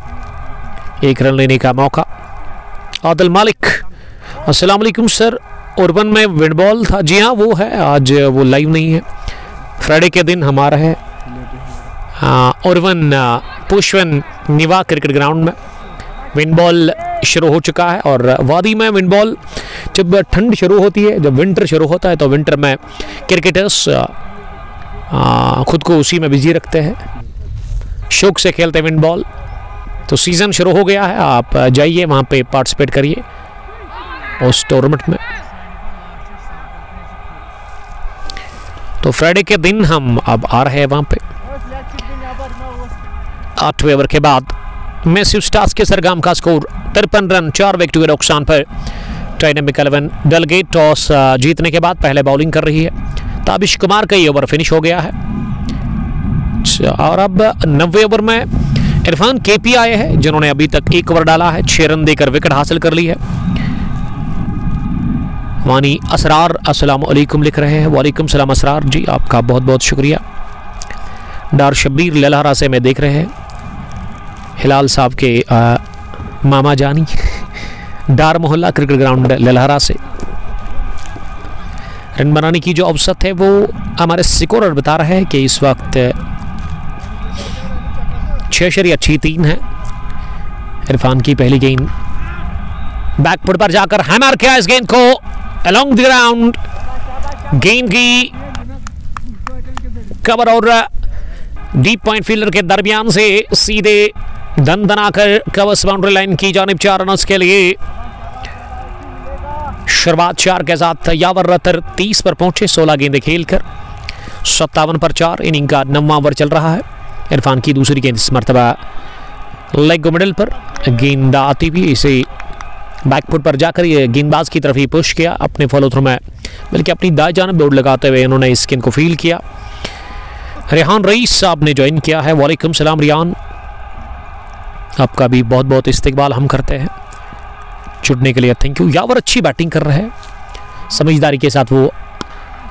1 रन लेने का मौका। आदिल मालिक, अस्सलाम वालेकुम सर, उर्बन में विंड बॉल था? जी हाँ वो है, आज वो लाइव नहीं है, फ्राइडे के दिन हमारा है। उर्बन पुष्पन निवा क्रिकेट ग्राउंड में विंड बॉल शुरू हो चुका है। और वादी में विंड बॉल जब ठंड शुरू होती है, जब विंटर शुरू होता है, तो विंटर में क्रिकेटर्स खुद को उसी में बिजी रखते हैं, शौक से खेलते हैं विंड बॉल। तो सीज़न शुरू हो गया है, आप जाइए वहाँ पे पार्टिसिपेट करिए उस टूर्नामेंट में। तो फ्राइडे के दिन हम अब आ रहे हैं वहाँ पे। 8वें ओवर के बाद मैसिव स्टार्स के सरगाम का स्कोर 53 रन 4 विकेट के नुकसान पर। डायनामिक 11 डेलगेट टॉस जीतने के बाद पहले बॉलिंग कर रही है। ताबिश कुमार का ये ओवर फिनिश हो गया है और अब 90वें ओवर में इरफान केपी आए हैं, जिन्होंने अभी तक 1 ओवर डाला है, 6 रन देकर विकेट हासिल कर ली है। वानी असरार अस्सलाम वालेकुम लिख रहे हैं। वालेकुम सलाम असरार जी, आपका बहुत बहुत शुक्रिया। डार शब्बीर ललहरा से मैं देख रहे हैं, हिलाल साहब के मामा जानी, डार मोहल्ला क्रिकेट ग्राउंड ललहरा से। रन बनाने की जो औसत है वो हमारे स्कोरर बता रहे हैं कि इस वक्त 6.3 है। इरफान की पहली गेंद बैकफुट पर जाकर हैमर किया इस गेंद को अलोंग द ग्राउंड। गेंद की कवर और डीप पॉइंट फील्डर के दरमियान से सीधे दनदनाकर कवर्स बाउंड्री लाइन की जानिब 4 रन के लिए। शुरुआत 4 के साथ यावर रथर 30 पर पहुंचे 16 गेंदें खेलकर। 57 पर 4। इनिंग का 9वां ओवर चल रहा है। इरफान की दूसरी गेंद इस मरतबा लेग मिडल पर, गेंद आती हुई इसे बैकफुट पर जाकर ये गेंदबाज की तरफ ही पुश किया अपने फॉलो थ्रू में, बल्कि अपनी दाएं जानब दौड़ लगाते हुए इन्होंने इस गेंद को फील किया। रेहान रईस साहब ने ज्वाइन किया है। वालेकुम सलाम रियान, आपका भी बहुत बहुत इस्तकबाल हम करते हैं जुड़ने के लिए, थैंक यू। यावर अच्छी बैटिंग कर रहे हैं, समझदारी के साथ वो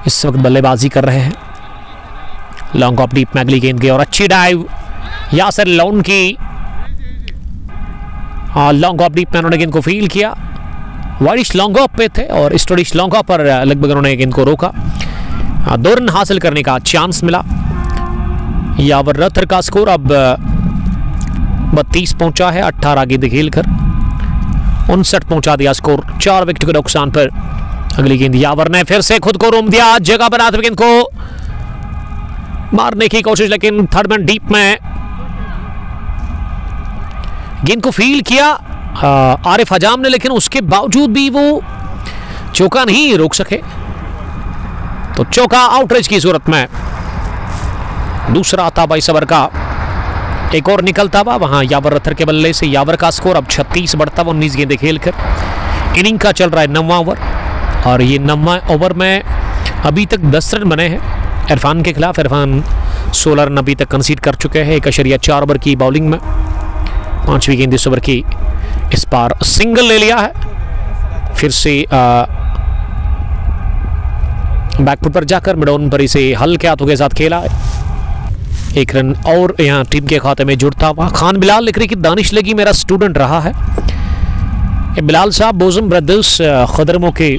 इस वक्त बल्लेबाजी कर रहे हैं। लॉन्ग ऑफ डीप में अगली गेंद गई और अच्छी डाइव यासर लॉन की। लॉन्ग ऑफ डीप में उन्होंने गेंद को फील किया। वाइडिश लॉन्ग ऑफ पे थे और स्टोडिश लॉन्ग ऑफ पर लगभग उन्होंने गेंद को रोका। 2 रन हासिल करने का चांस मिला। यावर रथर का स्कोर अब 32 पहुंचा है 18 गेंद खेलकर, 59 पहुंचा दिया स्कोर 4 विकेट के नुकसान पर। अगली गेंद यावर ने फिर से खुद को रोम दिया, जगह बनाते हुए गेंद को मारने की कोशिश, लेकिन थर्ड मैन डीप में गेंद को फील किया आरिफ हजाम ने, लेकिन उसके बावजूद भी वो चौका नहीं रोक सके। तो चौका आउटरेज की सूरत में दूसरा आता भाई सबर का, एक और निकलता हुआ वहां यावर रथर के बल्ले से। यावर का स्कोर अब 36 बढ़ता हुआ 19 गेंदें खेलकर। इनिंग का चल रहा है 9वां ओवर और ये 9वां ओवर में अभी तक 10 रन बने हैं इरफान के खिलाफ। इरफान 16 रन अभी तक कंसीड कर चुके हैं 1.4 ओवर की बॉलिंग में। 5वीं गेंद इस ओवर की, इस बार सिंगल ले लिया है। फिर से बैकफुट पर जाकर मिडॉन पर इसे हल्के हाथों के साथ खेला। 1 रन और यहाँ टीम के खाते में जुड़ता हुआ। खान बिलाल लिख रही कि दानिश लगी मेरा स्टूडेंट रहा है। ये बिलाल साहब बोजम ब्रदर्स खदरमों के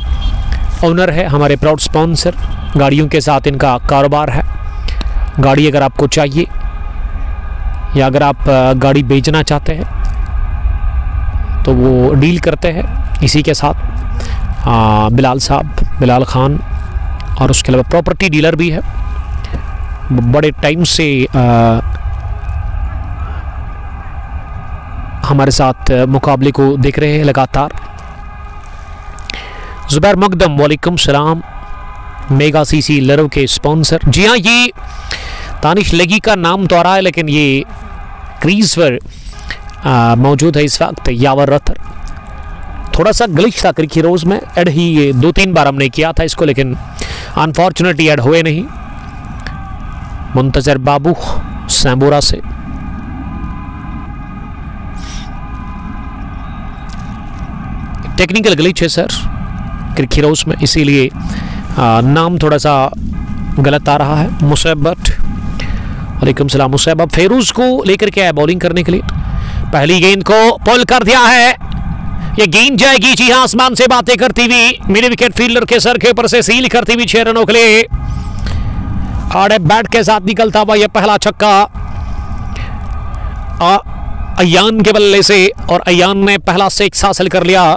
ओनर है, हमारे प्राउड स्पॉन्सर। गाड़ियों के साथ इनका कारोबार है। गाड़ी अगर आपको चाहिए या अगर आप गाड़ी बेचना चाहते हैं तो वो डील करते हैं इसी के साथ। बिलाल साहब, बिलाल खान, और उसके अलावा प्रॉपर्टी डीलर भी है। बड़े टाइम से हमारे साथ मुकाबले को देख रहे हैं लगातार। जुबैर मकदम वालेकुम सलाम, मेगा सीसी लरव के स्पॉन्सर। जी हाँ, ये दानिश लगी का नाम तो आ रहा है लेकिन ये क्रीज पर मौजूद है इस वक्त यावर रथर। थोड़ा सा ग्लिच था क्रिक हीरोज में, ऐड ही ये 2-3 बार हमने किया था इसको, लेकिन अनफॉर्चुनेटली ऐड हुए नहीं। मुंतजर बाबू सैम्बोरा से। टेक्निकल ग्लिच है सर क्रिक हीरोज में, इसीलिए नाम थोड़ा सा गलत आ रहा है। मुसैब भट्ट वालेकुम सलाम। मुसैब अब फेरूज को लेकर के आया बॉलिंग करने के लिए। पहली गेंद को पुल कर दिया है, ये गेंद जाएगी जी हाँ आसमान से बातें करती हुई, मिड विकेट फील्डर के सर के ऊपर से सील करती हुई 6 रनों के लिए। आड़े बैट के साथ निकलता हुआ यह पहला छक्का अयान के बल्ले से, और अयान ने पहला 6 हासिल कर लिया।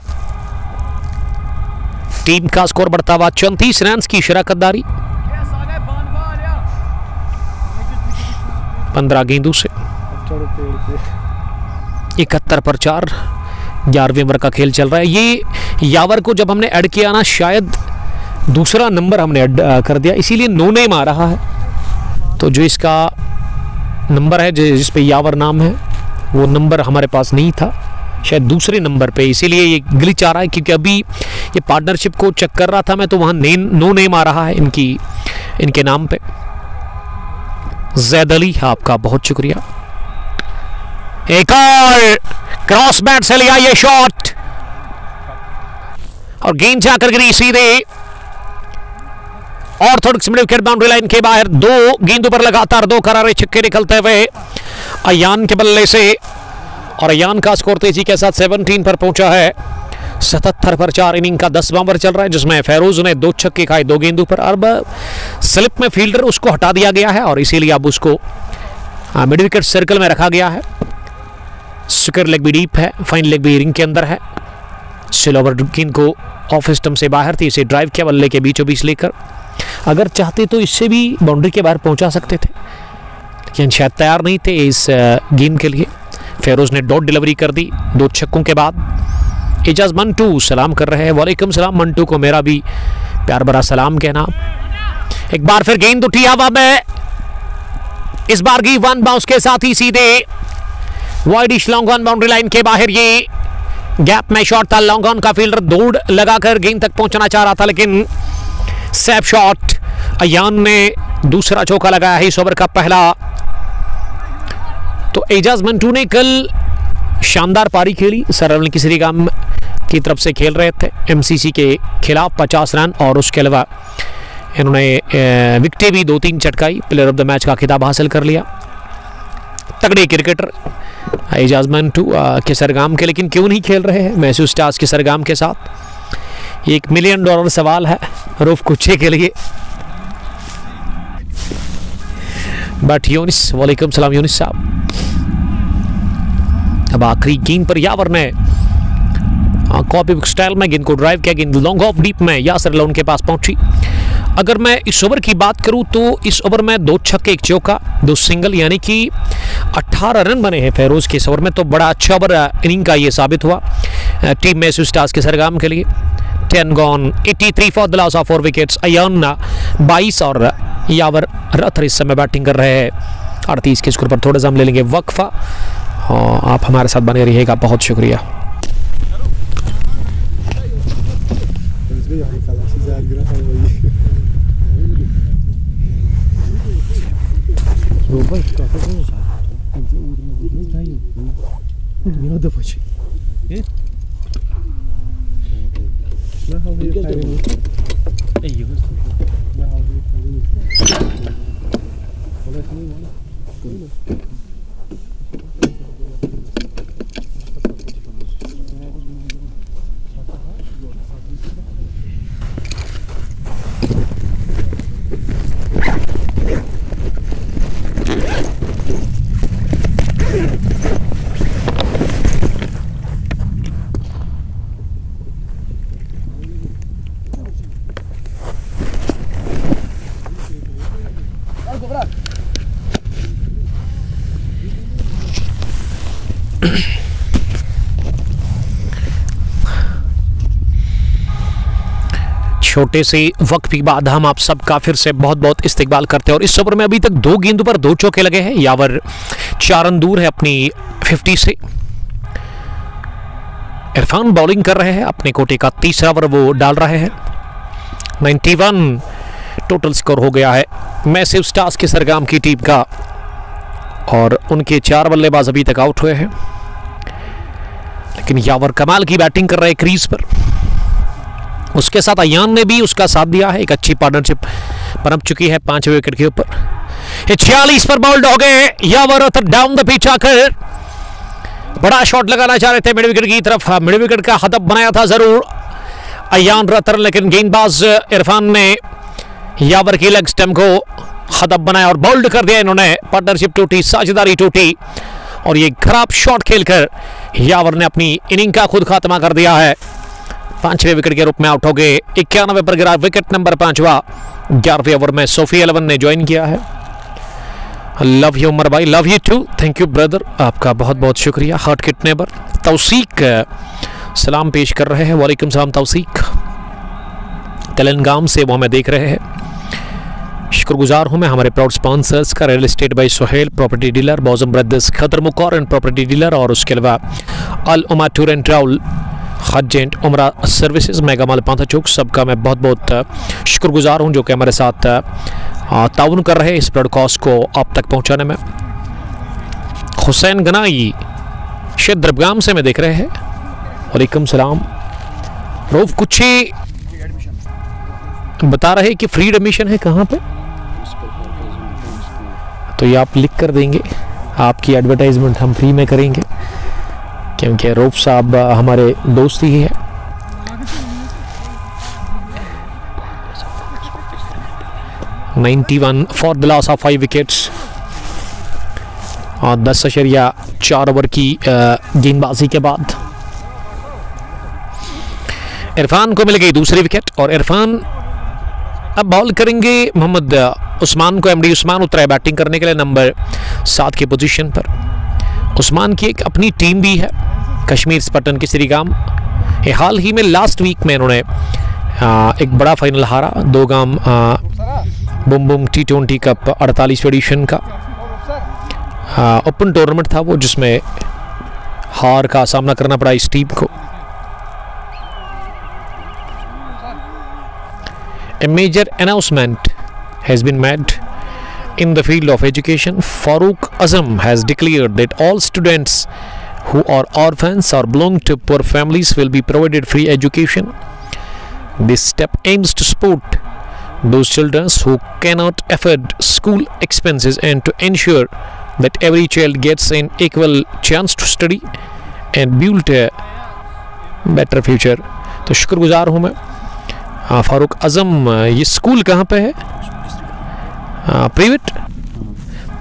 टीम का स्कोर बढ़ता हुआ 34 रन की शराकतदारी 15 गेंदों से। 71 पर 4। 11वें ओवर का खेल चल रहा है। ये यावर को जब हमने ऐड किया ना, शायद दूसरा नंबर हमने ऐड कर दिया, इसीलिए नो नेम आ रहा है। तो जो इसका नंबर है जिस पे यावर नाम है वो नंबर हमारे पास नहीं था, शायद दूसरे नंबर पे, इसीलिए ये ग्लिच आ रहा है। क्योंकि अभी ये पार्टनरशिप को चेक कर रहा था मैं, तो वहाँ नो नेम आ रहा है इनके नाम पे। जैद अली आपका बहुत शुक्रिया। एक और क्रॉस बैट से लिया ये शॉट और गेंद जाकर गिरी सीधे और थोड़ी मिड विकेट बाउंड्री लाइन के बाहर। 2 गेंदों पर लगातार 2 करारे छक्के निकलते हुए अयान के बल्ले से, और अयान का स्कोर तेजी के साथ 17 पर पहुंचा है। 77 पर 4। इनिंग का 10वां ओवर चल रहा है जिसमें फेरोज ने 2 छक्के खाए 2 गेंदों पर। अब स्लिप में फील्डर उसको हटा दिया गया है और इसीलिए अब उसको मिड विकेट सर्कल में रखा गया है। स्क्वायर लेग भी डीप है, फाइन लेग भी रिंग के अंदर है। स्लो ओवर गेंद को ऑफ स्टंप से बाहर थी, इसे ड्राइव किया बल्ले के बीचों बीच लेकर। अगर चाहते तो इससे भी बाउंड्री के बाहर पहुंचा सकते थे, लेकिन शायद तैयार नहीं थे इस गेंद के लिए। फेरोज ने डॉट डिलीवरी कर दी 2 छक्कों के बाद। एजाज मंटू सलाम कर रहे हैं। वालेकुम सलाम मंटू को मेरा भी प्यार भरा सलाम कहना। एक बार फिर गेंद उठी हवा में, इस बार की वन बाउंस के साथ ही सीधे widish long on boundary line के बाहर। ये गैप में शॉट था, लॉन्ग ऑन का फील्डर दौड़ लगाकर गेंद तक पहुंचना चाह रहा था, लेकिन सेफ शॉट। अयान ने दूसरा चौका लगाया है इस ओवर का पहला। तो एजाज मंटू ने कल शानदार पारी खेली, सरवल की श्रीगाम की तरफ से खेल रहे थे एमसीसी के खिलाफ 50 रन, और उसके अलावा इन्होंने विकेटें भी 2-3 चटकाई, प्लेयर ऑफ द मैच का खिताब हासिल कर लिया। तगड़े क्रिकेटर एजाज मंटू के सरगाम के, लेकिन क्यों नहीं खेल रहे हैं मैसूर स्टार्स के सरगाम के साथ? $1 मिलियन सवाल है रूफ कुछे के लिए। बट यूनिस, वालेकुम सलाम यूनिस साहब। अब आखिरी गेंद पर यावर ने कॉपी बुक स्टाइल में गेंद को ड्राइव किया, गेंद लॉन्ग ऑफ डीप में यासर अल्लाह उनके पास पहुंची। अगर मैं इस ओवर की बात करूं तो इस ओवर में 2 छक्के 1 चौका 2 सिंगल, यानी कि 18 रन बने हैं फेरोज के इस ओवर में। तो बड़ा अच्छा ओवर इनिंग का ये साबित हुआ टीम मैसूर स्टार्स के सरगाम के लिए। 10 gone, 83 for the loss of 4 wickets. Ayaan 22 और यावर रथ इस समय बैटिंग कर रहे हैं। 38 के स्कोर पर थोड़ा सा हम ले लेंगे वक्फा, और आप हमारे साथ बने रहिएगा। बहुत शुक्रिया। छोटे से वक्त के बाद हम आप सबका फिर से बहुत बहुत इस्तकबाल करते हैं। और इस ओवर में अभी तक 2 गेंदों पर 2 चौके लगे हैं। यावर 4 रन दूर है अपनी 50 से। इरफान बॉलिंग कर रहे हैं, अपने कोटे का तीसरा ओवर वो डाल रहे हैं। 91 टोटल स्कोर हो गया है मैसूर स्टार्स के सरगाम की टीम का, और उनके 4 बल्लेबाज अभी तक आउट हुए हैं। लेकिन यावर कमाल की बैटिंग कर रहे हैं क्रीज पर। उसके साथ अयान ने भी उसका साथ दिया है। एक अच्छी पार्टनरशिप पनप चुकी है 5वें विकेट के ऊपर। 46 पर बाउल्ड हो गए यावर डाउन द पिच आकर। बड़ा शॉट लगाना चाह रहे थे मिड विकेट की तरफ, मिड विकेट का हदफ बनाया था जरूर अयान रतर, लेकिन गेंदबाज इरफान ने यावर की लेग स्टंप को हदफ बनाया और बाउल्ड कर दिया इन्होंने। पार्टनरशिप टूटी, साझेदारी टूटी, और ये खराब शॉट खेलकर यावर ने अपनी इनिंग का खुद खात्मा कर दिया है। 5वें विकेट के रूप में आउट हो गए। 91 पर गिरा विकेट नंबर 5वां। 11वें ओवर में सोफी 11 ने ज्वाइन किया है। लव यू उमर भाई, love you too, thank you brother, आपका बहुत बहुत शुक्रिया। हार्ट किटने पर तौसीक सलाम पेश कर रहे हैं। वालेकुम सलाम तौसीक, तेलंगाम से वो हमें देख रहे हैं। शुक्रगुजार हूं मैं हमारे प्राउड स्पॉन्सर्स का, real estate by Sohail property dealer, Bojam brothers खतर मुकौर एंड प्रॉपर्टी डीलर, और उसके अलावा अल उमा tour and travel Hajj and Umrah services mega mall Pantha Chowk. सबका मैं बहुत बहुत शुक्रगुजार हूं जो कि हमारे साथ ताउन कर रहे हैं इस ब्रॉडकास्ट को आप तक पहुंचाने में। हुसैन गनाई शेद दरबगाम से मैं देख रहे हैं। वालेकुम सलाम। रऊफ कुछी बता रहे कि फ्री एडमिशन है, कहाँ पे? तो ये आप लिख कर देंगे, आपकी एडवर्टाइजमेंट हम फ्री में करेंगे, क्योंकि रऊफ साहब हमारे दोस्त ही है। (91 for the loss of 5 wickets और 10.4 ओवर की गेंदबाजी के बाद इरफान को मिल गई दूसरी विकेट। और इरफान अब बॉल करेंगे मोहम्मद उस्मान को। एमडी उस्मान उतरा है बैटिंग करने के लिए नंबर 7 की पोजीशन पर। उस्मान की एक अपनी टीम भी है, कश्मीर स्पटन की श्रीगाम। हाल ही में लास्ट वीक में इन्होंने एक बड़ा फाइनल हारा, 2 गाम बूम बूम T20 कप 48वें एडिशन का ओपन टूर्नामेंट था वो, जिसमें हार का सामना करना पड़ा इस टीम को। A major announcement has been made in the field of education. Farooq Azam has declared that all students who are orphans or belong to poor families will be provided free education. This step aims to support those children who cannot afford school expenses and to ensure that every child gets an equal chance to study and build a better future. तो शुक्रगुजार हूँ मैं फारूक आजम। ये school कहाँ पे है? Private,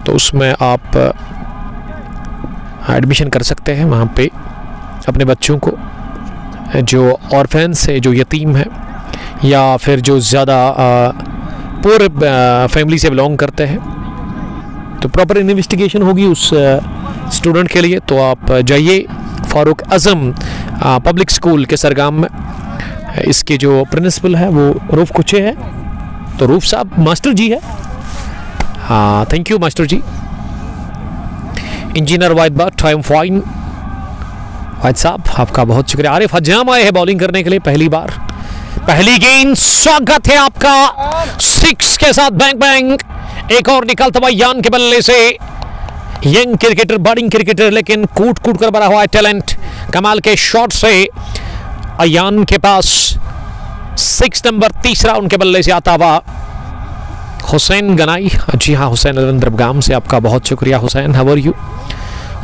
तो उसमें आप एडमिशन कर सकते हैं वहाँ पे अपने बच्चों को, जो ऑर्फेन्स है, जो यतीम है, या फिर जो ज़्यादा पुअर फैमिली से बिलोंग करते हैं। तो प्रॉपर इन्वेस्टिगेशन होगी उस स्टूडेंट के लिए। तो आप जाइए फारूक आजम पब्लिक स्कूल के सरगाम में। इसके जो प्रिंसिपल है वो रूफ कुचे है। तो रूफ साहब मास्टर जी है। हाँ, thank you master ji. Engineer Wahid Bhat, I am fine. Wahid साहब आपका बहुत शुक्रिया। आरिफ हजाम आए हैं बॉलिंग करने के लिए पहली बार। पहली गेंद, स्वागत है आपका 6 के साथ, बैंग बैंग। एक और निकलता हुआ अयान के बल्ले से। यंग क्रिकेटर, बर्डिंग क्रिकेटर, लेकिन कूट कूट कर भरा हुआ है टैलेंट। कमाल के शॉट से अयान के पास 6 नंबर तीसरा उनके बल्ले से आता हुआ हुसैन गनाई। जी हाँ, हुसैन रविंद्र गाम से आपका बहुत शुक्रिया Hussain. How are you?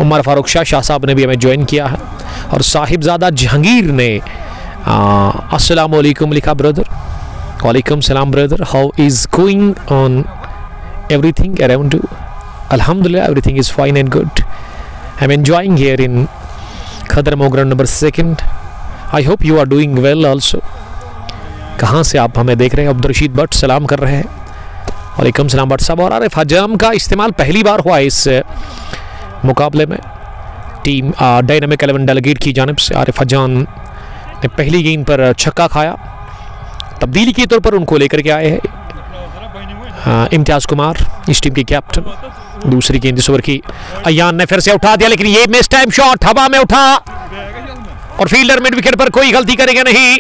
Umar Farooq Shah साहब ने भी हमें ज्वाइन किया है। और साहिबजादा जहांगीर ने अस्सलाम वालेकुम लिखा ब्रदर। वालेकुम सलाम brother, how is going on everything around you? अल्हम्दुलिल्लाह, everything is fine and good. I am enjoying here in Khadar Mogra number 2। I hope you are doing well also. कहाँ से आप हमें देख रहे हैं? अब्दुल भट्ट सलाम कर रहे हैं। वालेकुम सलाम भट्ट साहब। और आरिफ हजाम का इस्तेमाल पहली बार हुआ है इस मुकाबले में। टीम डायनामिक 11 डेलीगेट की जानिब से आरिफ हजाम ने पहली गेंद पर छक्का खाया। तब्दीली के तौर पर उनको लेकर के आए हैं इम्तियाज कुमार, इस टीम के कैप्टन। दूसरी गेंद इस ओवर की अयान ने फिर से उठा दिया, लेकिन ये मिस टाइम शॉट हवा में उठा और फील्डर मिड विकेट पर कोई गलती करेगा नहीं।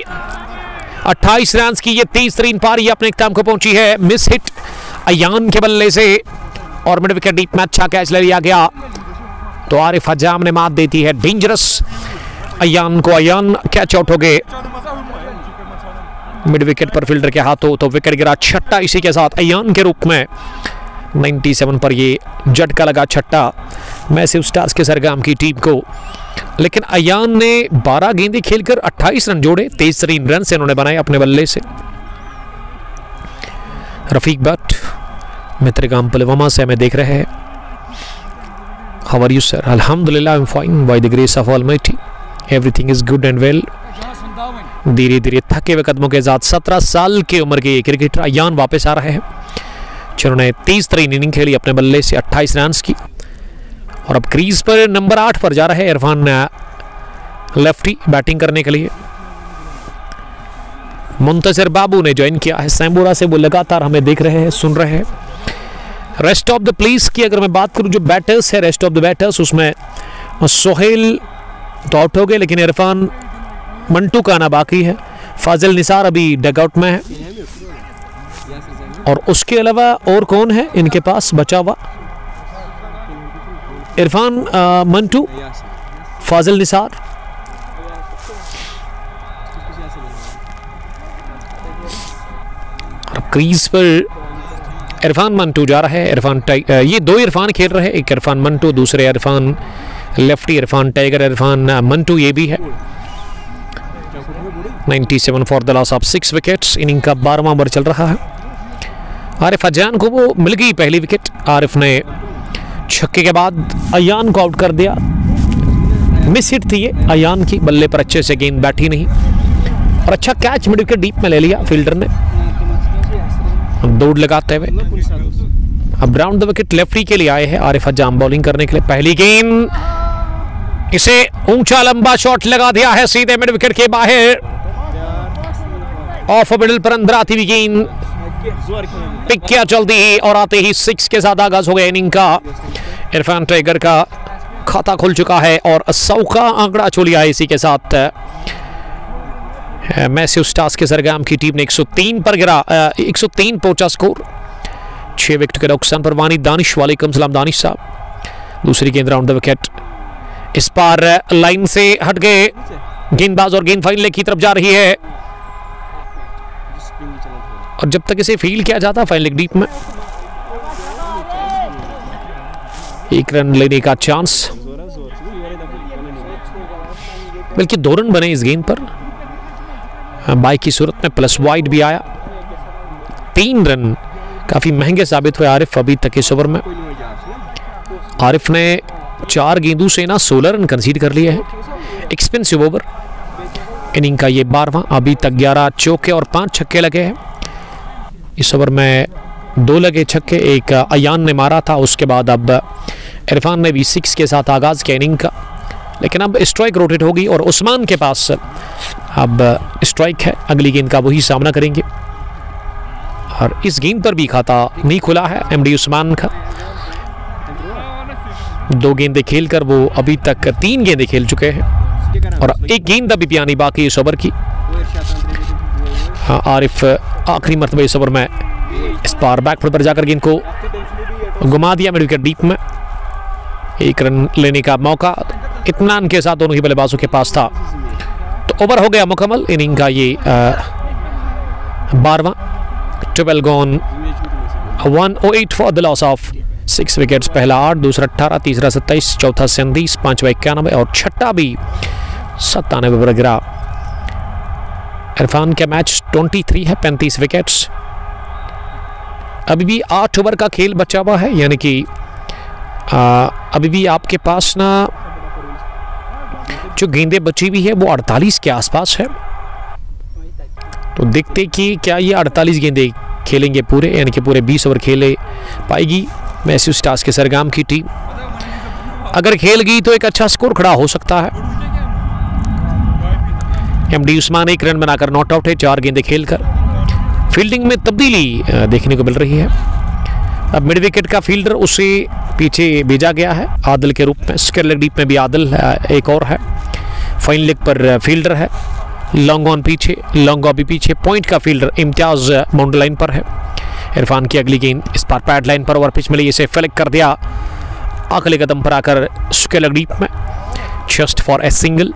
28 रन की ये 30 पारी अपने इख्तिताम को पहुंची है। मिस हिट अयान के बल्ले से और मिड विकेट डीप में अच्छा कैच ले लिया गया। तो आरिफ हजाम ने मात देती है डेंजरस अयान को। अयान कैच आउट हो गए मिड विकेट पर फील्डर के हाथों। तो विकेट गिरा छठा इसी के साथ अयान के रूप में। 97 पर ये झटका लगा छठा मैसिव स्टार्स के सरगाम की टीम को। लेकिन अयान ने 12 गेंदें खेलकर 28 रन जोड़े। 23 रन से इन्होंने बनाए अपने बल्ले से। रफीक भट्ट मित्रगाम पुलवामा से हमें देख रहे हैं। How are you sir? अल्हम्दुलिल्लाह, I am fine by the grace of almighty, everything is good and well. धीरे धीरे थके हुए कदमों के साथ 17 साल की उम्र के क्रिकेटर अयान वापस आ रहे हैं, जिन्होंने 23 इनिंग खेली अपने बल्ले से 28 रन की। और अब क्रीज पर नंबर 8 पर जा रहे हैं इरफान लेफ्टी बैटिंग करने के लिए। मुंतजर बाबू ने ज्वाइन किया है सैम्बोरा से, वो लगातार हमें देख रहे हैं, सुन रहे हैं। रेस्ट ऑफ द प्लेस की अगर मैं बात करूं, जो बैटर्स है रेस्ट ऑफ द बैटर्स, उसमें सोहेल तो आउट हो गए, लेकिन इरफान मंटू का आना बाकी है। फाजिल निसार अभी डगआउट में है। और उसके अलावा और कौन है इनके पास बचा हुआ? इरफान, मंटू, फाजिल निसार। क्रीज पर इरफान मंटू जा रहा है। इरफान ये दो इरफान खेल रहे हैं, एक इरफान मंटू, दूसरे इरफान लेफ्टी, इरफान टाइगर, इरफान मंटू ये भी है। 97 for the loss of 6 wickets. Inning का 12वां ओवर चल रहा है। आरिफ हजान को वो मिल गई पहली विकेट। आरिफ ने छक्के के बाद अयान को आउट कर दिया। मिस हिट थी ये अयान की, बल्ले पर अच्छे से गेंद बैठी नहीं और अच्छा कैच मिड विकेट डीप में ले लिया फील्डर ने दौड़ लगाते हुए। अब राउंड द विकेट लेफ्टी के लिए आए हैं आरिफ हजाम बॉलिंग करने के लिए। पहली गेंद, इसे ऊंचा लंबा शॉट लगा दिया है सीधे मिड विकेट के बाहर। ऑफ मिडल पर अंदर आती हुई गेंद पिक किया जल्दी ही और आते ही 6 के साथ आगाज हो गया इनिंग का। इरफान टाइगर का खाता खुल चुका है और 100 का आंकड़ा छू लिया है। इसी के साथ मैसिव स्टार्स के सरगम की टीम ने 103 पर गिरा, 103 पहुंचा स्कोर। 6 विकेट के नुकसान पर वानी दानिश, वालेकुम सलाम दानिश साहब। दूसरी गेंद राउंड द विकेट, इस पार लाइन से हट गए गेंदबाज और गेंद फाइनल की तरफ जा रही है। और जब तक इसे फील किया जाता फाइनल डीप में, 1 रन लेने का चांस, बल्कि 2 रन बने इस गेंद पर बाई की सूरत में, प्लस वाइड भी आया। 3 रन काफी महंगे साबित हुए आरिफ अभी तक इस ओवर में। आरिफ ने 4 गेंदों से ना 16 रन कंसीड कर लिए हैं। एक्सपेंसिव ओवर इनिंग का ये 12वां, अभी तक 11 चौके और 5 छक्के लगे हैं। इस ओवर में 2 लगे छक्के, एक अयान ने मारा था। उसके बाद अब इरफान ने भी 6 के साथ आगाज किया इनिंग का, लेकिन अब स्ट्राइक रोटेट होगी और उस्मान के पास अब स्ट्राइक है। अगली गेंद का वही सामना करेंगे और इस गेंद पर भी खाता नहीं खुला है एमडी उस्मान का। 2 गेंदें खेलकर वो अभी तक 3 गेंदें खेल चुके हैं और 1 गेंद अभी पियानी बाकी इस ओवर की। हाँ, आरिफ आखिरी मरतबा इस ओवर में इस पार बैकफुट पर जाकर गेंद को घुमा दिया मिड विकेट डीप में। 1 रन लेने का मौका इत्मीनान के साथ दोनों ही बल्लेबाजों के पास था। तो ओवर हो गया मुकम्मल इनिंग का ये 12वां। 12 gone, 108 for the loss of 6 wickets. पहला 8, दूसरा 18, तीसरा 27, चौथा 37, पांचवा 91 और छठा भी 97 पर गिरा। इरफान का मैच 23 है, 35 विकेट्स। अभी भी 8 ओवर का खेल बचा हुआ है, यानी कि अभी भी आपके पास ना जो गेंदें बची हुई है वो 48 के आसपास है। तो देखते कि क्या ये 48 गेंदें खेलेंगे पूरे, यानी कि पूरे 20 ओवर खेले पाएगी मैसिव स्टार्स के सरगम की टीम। अगर खेल गई तो एक अच्छा स्कोर खड़ा हो सकता है। एमडी उस्मान 1 रन बनाकर नॉट आउट है 4 गेंदें खेलकर। फील्डिंग में तब्दीली देखने को मिल रही है। अब मिड विकेट का फील्डर उसे पीछे भेजा गया है आदिल के रूप में। स्क्वायर लेग डीप में भी आदिल एक और है। फाइन लेग पर फील्डर है। लॉन्ग ऑन पीछे, लॉन्ग ऑन भी पीछे। पॉइंट का फील्डर इम्तियाज बाउंड्री लाइन पर है। इरफान की अगली गेंद इस पार पैड लाइन पर ओवर पिच मिली, इसे फ्लिक कर दिया अगले कदम पर आकर स्क्वायर लेग डीप में, जस्ट फॉर ए सिंगल।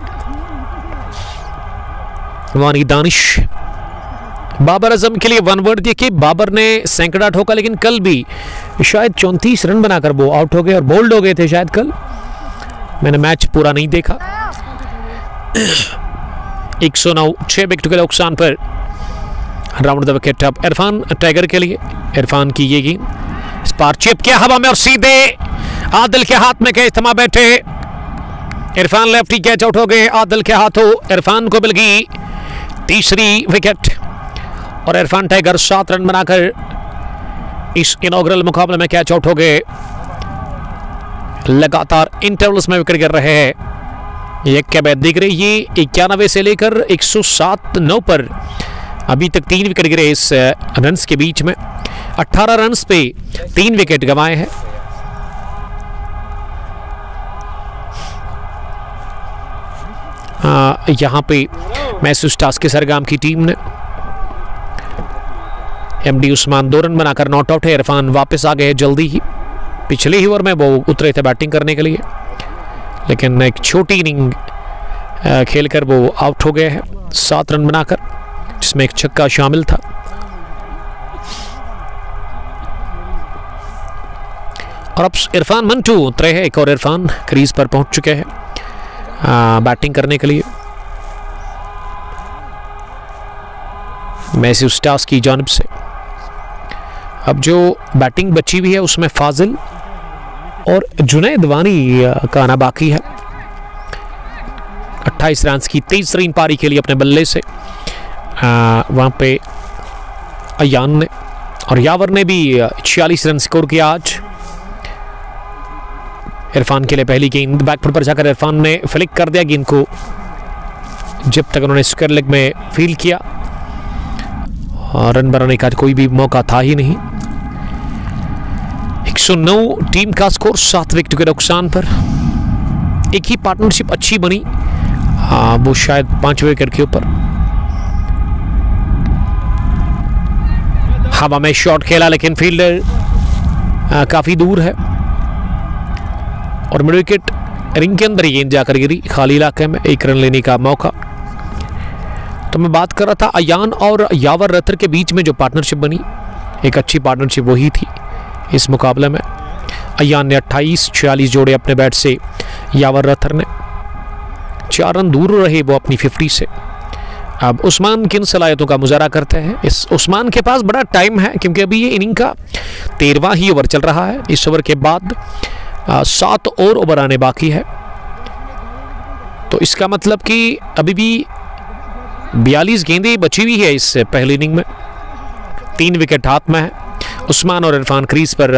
वानी दानिश बाबर आजम के लिए 1 वर्ड देखिए। बाबर ने सैकड़ा ठोका, लेकिन कल भी शायद 34 रन बनाकर वो आउट हो गए और बोल्ड हो गए थे शायद कल। मैंने मैच पूरा नहीं देखा। 109, 6 विकेट के नुकसान पर राउंड द विकेट। अब इरफान टाइगर के लिए, इरफान की ये गेंद इस पार चिप किया हवा में और सीधे आदिल के हाथ में कैच थमा बैठे। इरफान लेफ्टी कैच आउट हो गए आदिल के हाथों। इरफान को मिल गई तीसरी विकेट और इरफान टाइगर 7 रन बनाकर इस इनॉग्रल मुकाबले में कैच आउट हो गए। लगातार इंटरवल्स में विकेट गिर रहे हैं। ये क्या बात दिख रही है, 91 से लेकर 107-9 पर अभी तक 3 विकेट गिरे इस रन्स के बीच में। 18 रन्स पे 3 विकेट गंवाए हैं। यहां पे मैसिव स्टार्स के सरगम की टीम ने एमडी उस्मान 2 रन बनाकर नॉट आउट है। इरफान वापस आ गए जल्दी ही। पिछले ही ओवर में वो उतरे थे बैटिंग करने के लिए, लेकिन एक छोटी इनिंग खेलकर वो आउट हो गए हैं 7 रन बनाकर, जिसमें एक छक्का शामिल था। और अब इरफान मंटू उतरे हैं। एक और इरफान क्रीज पर पहुंच चुके हैं बैटिंग करने के लिए। मैसिव स्टार्स की जानिब से अब जो बैटिंग बची हुई है उसमें फाजिल और जुनैद वानी का आना बाकी है। 28 रन की 23 पारी के लिए अपने बल्ले से वहां पे अयान ने और यावर ने भी 46 रन स्कोर किया आज। इरफान के लिए पहली गेंद बैकफुट पर जाकर इरफान ने फ्लिक कर दिया गेंद को, जब तक उन्होंने स्क्वायर लेग में फील्ड किया रन बनाने का कोई भी मौका था ही नहीं। 109 टीम का स्कोर 7 विकेट के नुकसान पर। एक ही पार्टनरशिप अच्छी बनी, वो शायद 5 विकेट के ऊपर। हवा में शॉट खेला लेकिन फील्डर काफी दूर है और मिड विकेट रिंग के अंदर ही गेंद जाकर गिरी खाली इलाके में। 1 रन लेने का मौका। तो मैं बात कर रहा था अयान और यावर रथर के बीच में जो पार्टनरशिप बनी, एक अच्छी पार्टनरशिप वही थी इस मुकाबले में। अयान ने 28-46 जोड़े अपने बैट से, यावर रथर ने 4 रन दूर रहे वो अपनी 50 से। अब उस्मान किन सलाहियतों का मुजाहरा करते हैं। इस उस्मान के पास बड़ा टाइम है क्योंकि अभी ये इनिंग का 13वां ही ओवर चल रहा है। इस ओवर के बाद 7 और ओवर आने बाकी है। तो इसका मतलब कि अभी भी 42 गेंदें बची हुई है इस पहली इनिंग में। 3 विकेट हाथ में है। उस्मान और इरफान क्रीज पर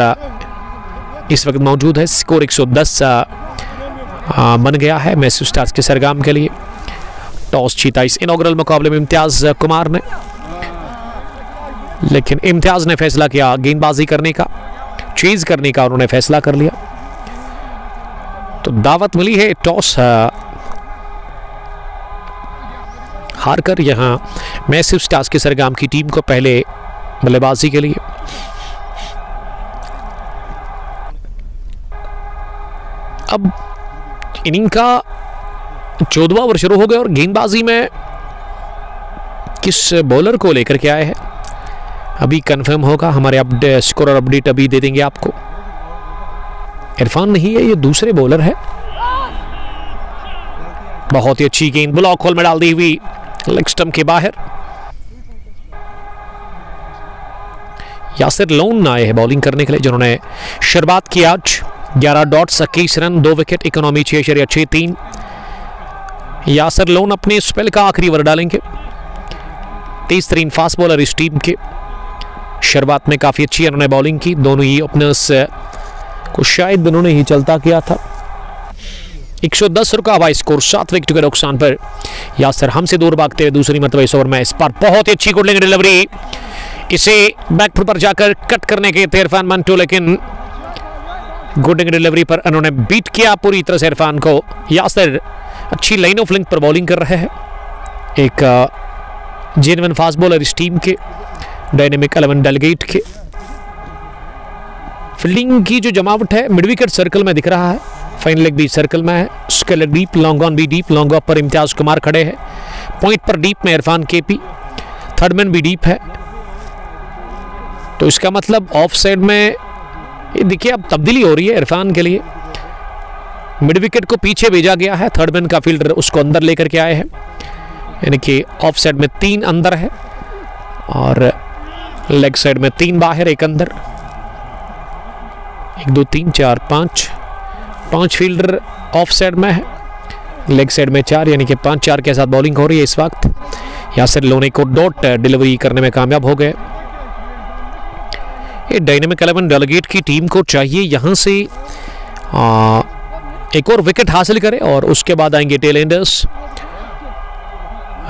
इस वक्त मौजूद है। स्कोर 110 बन गया है मैसूर स्टार्स के सरगम के लिए। टॉस जीता इस इनॉग्रल मुकाबले में इम्तियाज कुमार ने, लेकिन इम्तियाज ने फैसला किया गेंदबाजी करने का, चेज करने का उन्होंने फैसला कर लिया। तो दावत मिली है टॉस हारकर यहां मैसूर स्टार्स के सरगम की टीम को पहले बल्लेबाजी के लिए। अब इनिंग का 14वां ओवर शुरू हो गया और गेंदबाजी में किस बॉलर को लेकर के आए हैं अभी कंफर्म होगा। हमारे स्कोर और अपडेट अभी दे देंगे आपको। इरफान नहीं है, ये दूसरे बॉलर है। बहुत ही अच्छी गेंद ब्लॉक होल में डाल दी हुई लेग स्टंप के बाहर। यासिर लोन आए हैं बॉलिंग करने के लिए, जिन्होंने शुरुआत की आज। 11 dots 21 run 2 wicket, economy 6.63। Yasir loan अपने स्पेल का आखिरी ओवर डालेंगे। 23 फास्ट बॉलर इस टीम के। शुरुआत में काफी अच्छी उन्होंने बॉलिंग की। दोनों ही ओपनर्स को शायद उन्होंने ही चलता किया था। 110 रुका हुआ स्कोर 7 विकेट के नुकसान पर। यासिर हमसे दूर भागते हुए दूसरी मरतबा इस ओवर में। इस पर बहुत ही अच्छी गुडलिंग डिलीवरी, इसे बैकफुट पर जाकर कट करने के थे इरफान मंटो, लेकिन गुडलिंग डिलीवरी पर उन्होंने बीट किया पूरी तरह से इरफान को। यासिर अच्छी लाइन ऑफ लिंक पर बॉलिंग कर रहे हैं। एक जेन्युइन फास्ट बॉलर इस टीम के, डायनेमिक 11 डेलीगेट के। फील्डिंग की जो जमावट है मिड विकेट सर्कल में दिख रहा है। फाइन लेग भी सर्कल में है। स्केलर डीप, लॉन्ग ऑन भी डीप। लॉन्ग ऑफ पर इम्तियाज कुमार खड़े हैं। पॉइंट पर डीप में इरफान केपी। थर्ड मैन भी डीप है। तो इसका मतलब ऑफ साइड में ये देखिए अब तब्दीली हो रही है इरफान के लिए। मिड विकेट को पीछे भेजा गया है। थर्ड मैन का फील्डर उसको अंदर लेकर के आए हैं, यानी कि ऑफ साइड में 3 अंदर है और लेग साइड में 3 बाहर, 1 अंदर। 1 2 3 4 5 फील्डर ऑफ साइड में है, लेग साइड में 4, यानी कि 5-4 के साथ बॉलिंग हो रही है इस वक्त। यासिर लोने को डॉट डिलीवरी करने में कामयाब हो गए। ये डायनेमिक 11 डेलीगेट की टीम को चाहिए यहां से एक और विकेट हासिल करे और उसके बाद आएंगे टेल एंडर्स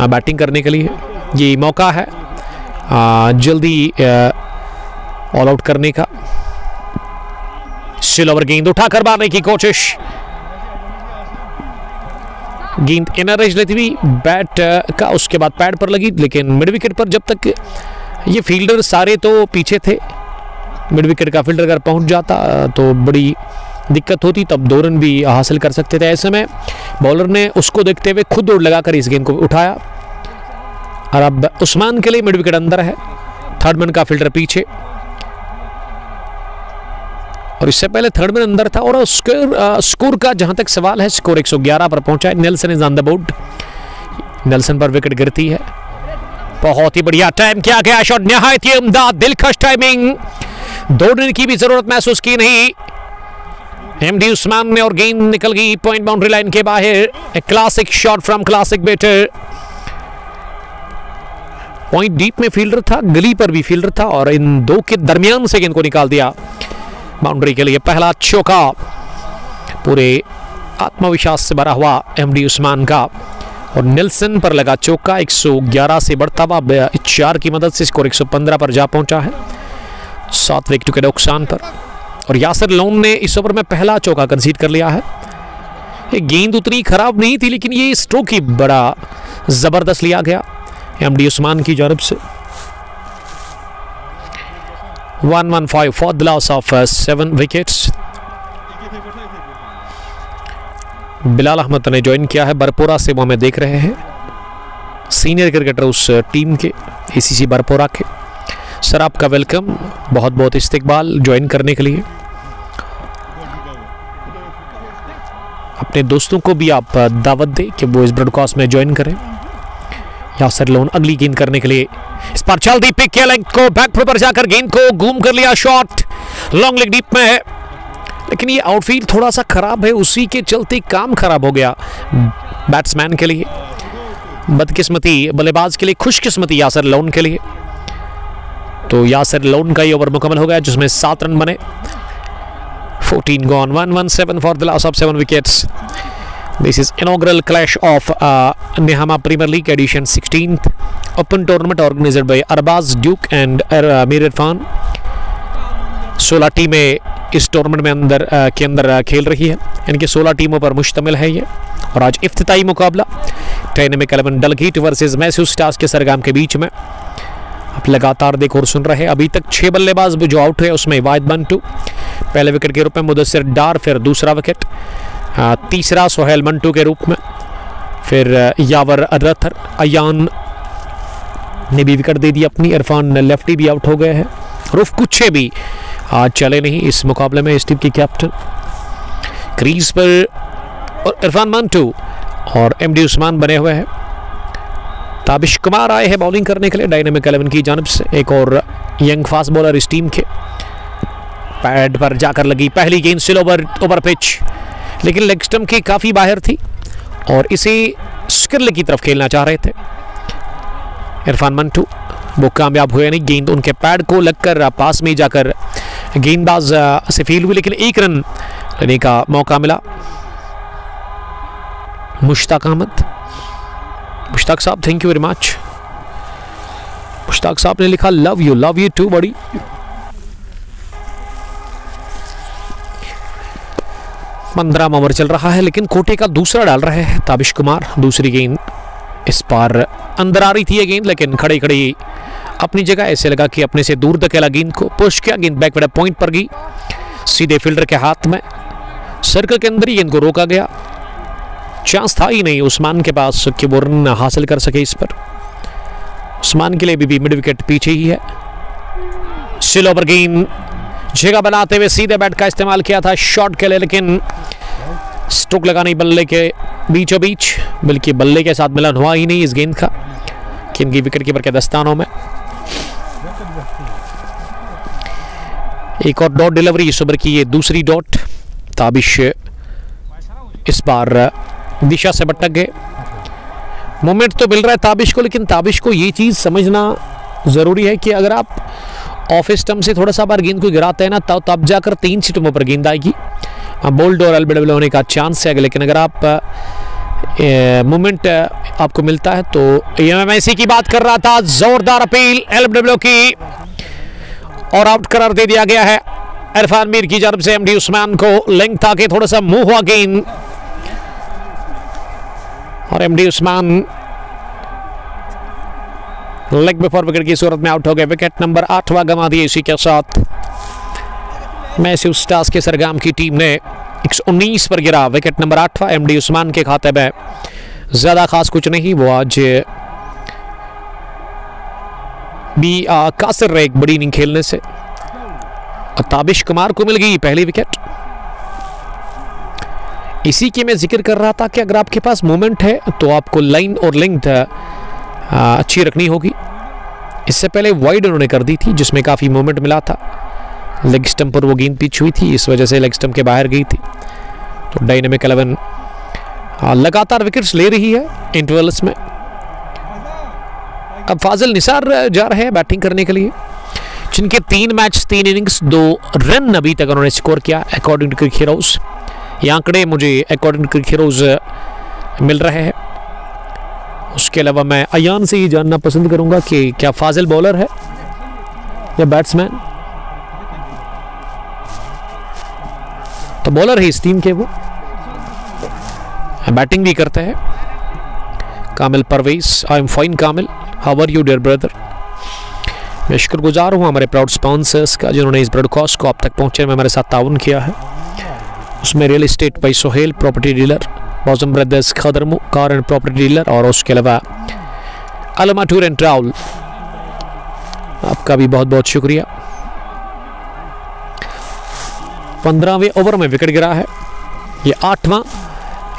बैटिंग करने के लिए। ये मौका है जल्दी ऑल आउट करने का। स्टिल ओवर गेंद उठाकर मारने की कोशिश। गेंद इनर एज लेती हुई बैट का उसके बाद पैड पर लगी, लेकिन मिड विकेट पर जब तक ये फील्डर सारे तो पीछे थे, मिड विकेट का फील्डर अगर पहुंच जाता तो बड़ी दिक्कत होती, तब 2 रन भी हासिल कर सकते थे। ऐसे में बॉलर ने उसको देखते हुए खुद दौड़ लगाकर इस गेंद को उठाया और अब उस्मान के लिए मिड विकेट अंदर है, थर्ड मैन का फील्डर पीछे। और इससे पहले थर्ड मैन अंदर था। और स्कोर का जहां तक सवाल है, स्कोर 111 पर पहुंचा है। Nelson is on the board. Nelson पर विकेट गिरती है। बहुत ही बढ़िया टाइम किया गया शॉट, निहायत ही उम्दा, दिलकश टाइमिंग। दौड़ने की भी जरूरत महसूस की नहीं एमडी उस्मान ने और गेंद निकल गई पॉइंट बाउंड्री लाइन के बाहर। A classic shot from classic batter. Point deep में फील्डर था, गली पर भी फील्डर था और इन दो के दरमियान से गेंद को निकाल दिया बाउंड्री के लिए। पहला चौका पूरे आत्मविश्वास से भरा हुआ एमडी उस्मान का। और नेल्सन पर लगा चौका। 111 से बढ़ता हुआ 4 की मदद से स्कोर 115 पर जा पहुंचा है 7 विकेट के नुकसान पर। और यासिर लोन ने इस ओवर में पहला चौका कंसीड कर लिया है। ये गेंद उतनी खराब नहीं थी, लेकिन ये स्ट्रोक ही बड़ा जबरदस्त लिया गया एमडी उस्मान की जानब से। 115 for the loss of 7 wickets. Bilal Ahmed ने ज्वाइन किया है बरपोरा से, वो हमें देख रहे हैं, सीनियर क्रिकेटर उस टीम के एसीसी बरपोरा के। सर आपका वेलकम, बहुत बहुत इस्तकबाल ज्वाइन करने के लिए। अपने दोस्तों को भी आप दावत दें कि वो इस ब्रॉडकास्ट में ज्वाइन करें। यासिर लोन अगली गेंद करने के लिए इस पर चल दी, पिक किया लेग को, बैक फुट पर जाकर गेंद को घूम कर लिया, शॉट लॉन्ग लेग डीप में है, लेकिन ये आउटफील्ड थोड़ा सा खराब है, उसी के चलते काम खराब हो गया बैट्समैन के लिए। बदकिस्मती बल्लेबाज के लिए, खुशकिस्मती यासिर लोन के लिए। तो यासिर लोन का ये ओवर मुकम्मल हो गया जिसमें 7 रन बने। 14 gone, 117 for the loss of 7 wickets. This is inaugural clash of Nehama Premier League edition 16th open tournament organized by Arbaz Duke and Mir Irfan। 16 टीमें इस टूर्नामेंट में के अंदर खेल रही है। इनके 16 टीमों पर मुश्तमिल है ये। और आज इफ्तिताई मुकाबला dynamic 11 Dalgate versus Matthew stars के सरगम के बीच में। आप लगातार देख और सुन रहे हैं, अभी तक 6 बल्लेबाज जो आउट हुए उसमें वाहिद मंटू पहले विकेट के रूप में, मुदस्सिर डार फिर दूसरा विकेट, तीसरा सोहेल मंटू के रूप में, फिर यावर रथर अयान ने भी विकेट दे दी अपनी। इरफान लेफ्टी भी आउट हो गए हैं। रुफ कुछे भी आज चले नहीं इस मुकाबले में। इस टीम की कैप्टन क्रीज पर और इरफान मंटू और एमडी उस्मान बने हुए हैं। ताबिश कुमार आए हैं बॉलिंग करने के लिए डायनामिक 11 की जानब से। एक और यंग फास्ट बॉलर इस टीम के। पैड पर जाकर लगी पहली गेंद, स्लो ओवर पिच, लेकिन लेग स्टंप की काफ़ी बाहर थी और इसे स्किल की तरफ खेलना चाह रहे थे इरफान मंटू, वो कामयाब हुए नहीं। गेंद उनके पैड को लगकर पास में जाकर गेंदबाज से फील हुई, लेकिन 1 रन लेने का मौका मिला। मुश्ताक अहमद, मुश्ताक साहब thank you very much. Mushtaq साहब ने लिखा लव यू टू बड़ी। पंद्रह ओवर चल रहा है, लेकिन कोटे का दूसरा डाल रहे हैं ताबिश कुमार। दूसरी गेंद इस पार अंदर आ रही थी ये गेंद, लेकिन खड़ी खड़ी अपनी जगह, ऐसे लगा कि अपने से दूर धकेला गेंद को, पुश किया, गेंद बैक पॉइंट पर गई सीधे फील्डर के हाथ में। सर्कल के अंदर ही गेंद को रोका गया। चांस था ही नहीं उस्मान के पास कि वो रन हासिल कर सके इस पर। उस्मान के लिए भी मिड विकेट पीछे ही है। स्लो ओवर गेंद जगह बनाते हुए सीधे बैट का इस्तेमाल किया था शॉट के लिए, लेकिन स्ट्रोक लगानी बल्ले के बीचों बीच, बल्कि बल्ले के साथ मिलन हुआ ही नहीं इस गेंद का किनकी विकेट कीपर के दस्तानों में। एक और डॉट डिलीवरी इस ओवर की, ये दूसरी डॉट। ताबिश इस बार दिशा से भटक गए। मोमेंट तो मिल रहा है ताबिश को, लेकिन ताबिश को ये चीज़ समझना ज़रूरी है कि अगर आप ऑफ स्टंप से थोड़ा सा बार गेंद को गिराते हैं ना, तब जाकर 3 स्टंपों पर गेंद आएगी, बोल्ड और एलबीडब्ल्यू होने का चांस है। लेकिन अगर आप मोमेंट आपको मिलता है तो एमएमआईसी की बात कर रहा था, जोरदार अपील एलबीडब्ल्यू की और आउट करार दे दिया गया है इरफान मीर की जानब से। एमडी उस्मान को लेंथ था कि थोड़ा सा मुंह हुआ गेंद और MD Usman leg before wicket की सूरत में आउट हो गए। विकेट नंबर 8वां गंवा दिए। इसी के साथ मैथ्यू स्टार्स के सरगम की टीम ने 119 पर गिरा। विकेट नंबर 8वां एमडी उस्मान के खाते में। ज़्यादा खास कुछ नहीं, वो आज भी कासिर रहे एक बड़ी इनिंग खेलने से। ताबिश कुमार को मिल गई पहली विकेट। इसी के मैं जिक्र कर रहा था कि अगर आपके पास मोमेंट है तो आपको लाइन और लेंथ अच्छी रखनी होगी। इससे पहले वाइड उन्होंने कर दी थी जिसमें काफ़ी मोमेंट मिला था। लेग स्टंप पर वो गेंद पिच हुई थी, इस वजह से लेग स्टंप के बाहर गई थी। तो डायनामिक 11 लगातार विकेट्स ले रही है इंटरवल्स में। अब फाजिल निसार जा रहे हैं बैटिंग करने के लिए, जिनके 3 मैच 3 इनिंग्स 2 रन अभी तक उन्होंने स्कोर किया अकॉर्डिंग टू क्रिक हीरोज। ये आंकड़े मुझे अकॉर्डिंग टू क्रिक हीरोज मिल रहे हैं। उसके अलावा मैं अयान से ही जानना पसंद करूंगा कि क्या फाजिल बॉलर है या बैट्समैन। तो बॉलर है इस टीम के, वो बैटिंग भी करते हैं। Kamil Parvez, I am fine Kamil, how are you dear brother. मैं शुक्रगुजार हूँ हमारे प्राउड स्पॉन्सर्स का जिन्होंने इस ब्रॉडकास्ट को आप तक पहुँचने में हमारे साथ ताउन किया है। उसमें real estate by Sohail, property dealer, Bojam brothers खदरमू, कार एंड प्रॉपर्टी डीलर, और उसके अलावा अलमा टूर एंड ट्रैवल। आपका भी बहुत बहुत शुक्रिया। 15वें ओवर में विकेट गिरा है, ये 8वां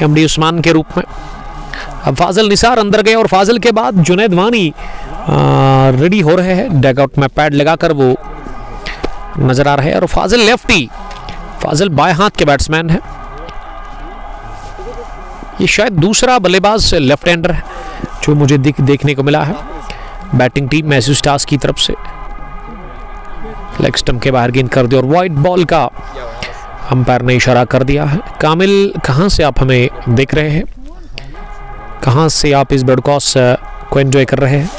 एमडी उस्मान के रूप में। अब फाजिल निसार अंदर गए और फाजिल के बाद जुनैद वानी रेडी हो रहे हैं, डगआउट में पैड लगाकर वो नजर आ रहे हैं। और फाजिल लेफ्टी, फाजिल बाएं हाथ के बैट्समैन है। ये शायद दूसरा बल्लेबाज लेफ्ट हैंडर है जो मुझे देखने को मिला है बैटिंग टीम मैथ्यू स्टार्स की तरफ से। लेग स्टंप के बाहर गेंद कर दी और वाइड बॉल का अंपायर ने इशारा कर दिया है। कामिल, कहां से आप हमें देख रहे हैं, कहां से आप इस ब्रॉडकास्ट को एंजॉय कर रहे हैं?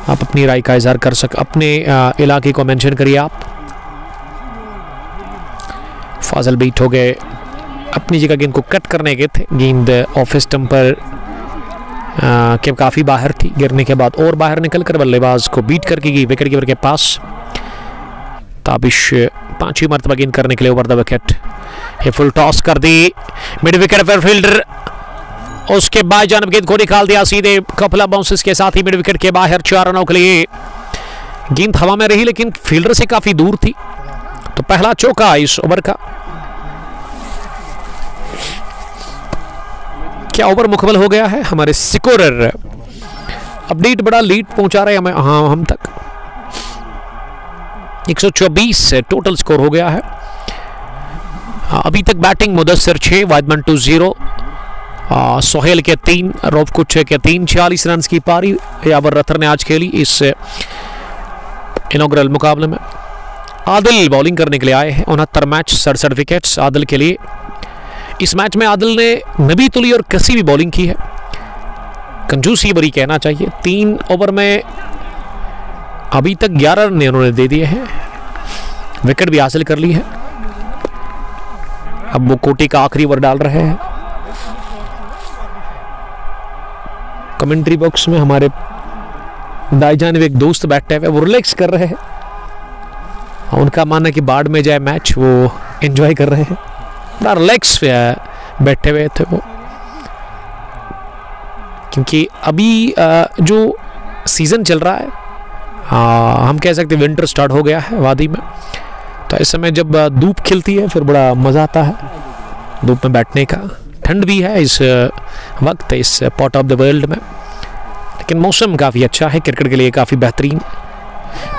आप अपनी राय का इजहार कर अपने इलाके को मेंशन करिए आप। फाजिल बीट हो गए, अपनी जगह गेंद को कट करने गए थे, गेंद ऑफ स्टंप पर के काफ़ी बाहर थी, गिरने के बाद और बाहर निकलकर बल्लेबाज को बीट करके गई विकेट कीपर के पास। ताबिश 5वीं मरतबा गेंद करने के लिए ओवर द विकेट। ये फुल टॉस कर दी, मिड विकेट पर फील्डर, उसके बाएं जानब गेंद को निकाल दिया सीधे कपल ऑफ बाउंसेस के साथ ही मिड विकेट के बाहर। 4 रनों के लिए गेंद हवा में रही लेकिन फील्डर से काफी दूर थी, तो पहला चौका इस ओवर का। क्या ओवर मुकम्मल हो गया है? हमारे स्कोरर अपडेट बड़ा लीड पहुंचा रहे हैं हमें हम तक। 124 टोटल स्कोर हो गया है। अभी तक बैटिंग मुदस्सिर 6, वाइडमैन 2 0, सोहेल के 3, रॉब कुछ के 3, 46 रन की पारी यावर रथर ने आज खेली इस इनॉग्रल मुकाबले में। आदिल बॉलिंग करने के लिए आए हैं। 69 मैच 67 विकेट्स आदिल के लिए। इस मैच में आदिल ने नबी तुली और कसी भी बॉलिंग की है, कंजूसी बड़ी कहना चाहिए। 3 ओवर में अभी तक 11 रन उन्होंने दे दिए हैं, विकेट भी हासिल कर ली है। अब वो कोटी का आखिरी ओवर डाल रहे हैं। कमेंट्री बॉक्स में हमारे दाई जानिब एक दोस्त बैठे हुए, वो रिलैक्स कर रहे हैं। उनका मानना है कि बाढ़ में जाए मैच, वो एंजॉय कर रहे हैं, बड़ा रिलैक्स बैठे हुए थे वो। क्योंकि अभी जो सीजन चल रहा है, हम कह सकते विंटर स्टार्ट हो गया है वादी में, तो इस समय जब धूप खिलती है फिर बड़ा मज़ा आता है धूप में बैठने का। ठंड भी है इस वक्त इस पार्ट ऑफ द वर्ल्ड में, लेकिन मौसम काफ़ी अच्छा है क्रिकेट के लिए, काफ़ी बेहतरीन।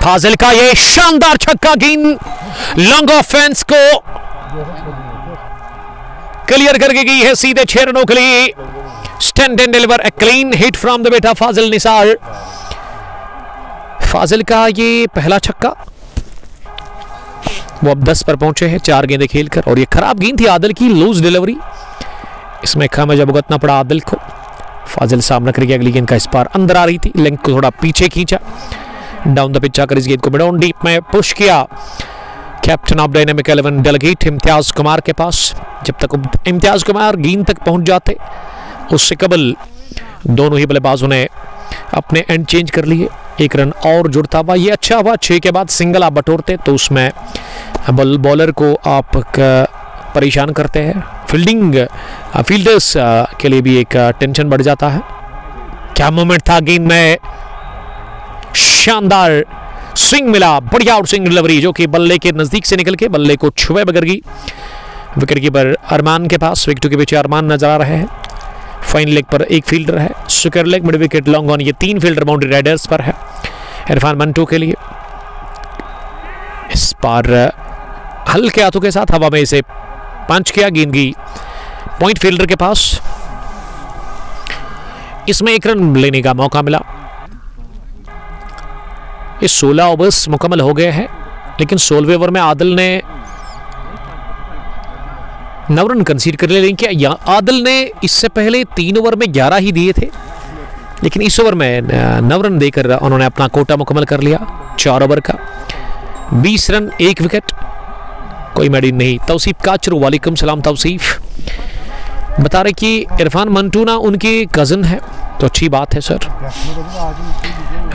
फाजिल का ये शानदार छक्का, गेंद लॉन्ग ऑफ फेंस को क्लियर करके गई है सीधे 6 रनों के लिए। Stand and deliver, a clean hit from the बेटा फाजिल निसार। फाजिल का ये पहला छक्का, वो अब 10 पर पहुंचे हैं 4 गेंदें खेलकर। और ये खराब गेंद थी आदिल की, लूज डिलीवरी, इसमें खामियाजा भुगतना पड़ा आदिल को। फाजिल सामना करके अगली गेंद का इस पार अंदर आ रही थी, लेंथ को थोड़ा पीछे खींचा, डाउन द पिच आकर इस गेंद को मिड ऑन डीप में पुश किया captain of dynamic 11 delegate Imtiaz Kumar के पास। जब तक इम्तियाज कुमार गेंद तक पहुंच जाते उससे कबल दोनों ही बल्लेबाजों ने अपने एंड चेंज कर लिए। 1 रन और जुड़ता हुआ, ये अच्छा हुआ 6 के बाद सिंगल आप बटोरते तो उसमें बॉलर को आप परेशान करते हैं, फील्डर्स के लिए भी एक टेंशन बढ़ जाता है। क्या मोमेंट था, गेंद में शानदार स्विंग मिला, बढ़िया आउट स्विंग डिलीवरी जो कि बल्ले के नजदीक से निकल के बल्ले को छुए बगैर गई विकेट कीपर अरमान के पास। विकेट के पीछे अरमान नजर आ रहे हैं। फाइन लेग पर एक फील्डर है, सुकर leg mid wicket long on, ये 3 फील्डर बाउंड्री राइडर्स पर है इरफान मंटू के लिए। इस पार हल्के हाथों के साथ हवा में इसे पंच किया, गेंद की पॉइंट फील्डर के पास। इसमें 1 रन लेने का मौका मिला। ये 16 ओवर्स मुकम्मल हो गए हैं, लेकिन 16वें ओवर में आदिल ने 9 रन कंसीड कर लिए। लेकिन क्या आदिल ने इससे पहले 3 ओवर में 11 ही दिए थे, लेकिन इस ओवर में 9 रन देकर उन्होंने अपना कोटा मुकम्मल कर लिया 4 ओवर का। 20 रन 1 विकेट, कोई मेडिन नहीं। तौसीफ काचरू, वालेकुम सलाम तौसीफ, बता रहे कि इरफान मंटू ना उनके कज़न है, तो अच्छी बात है सर।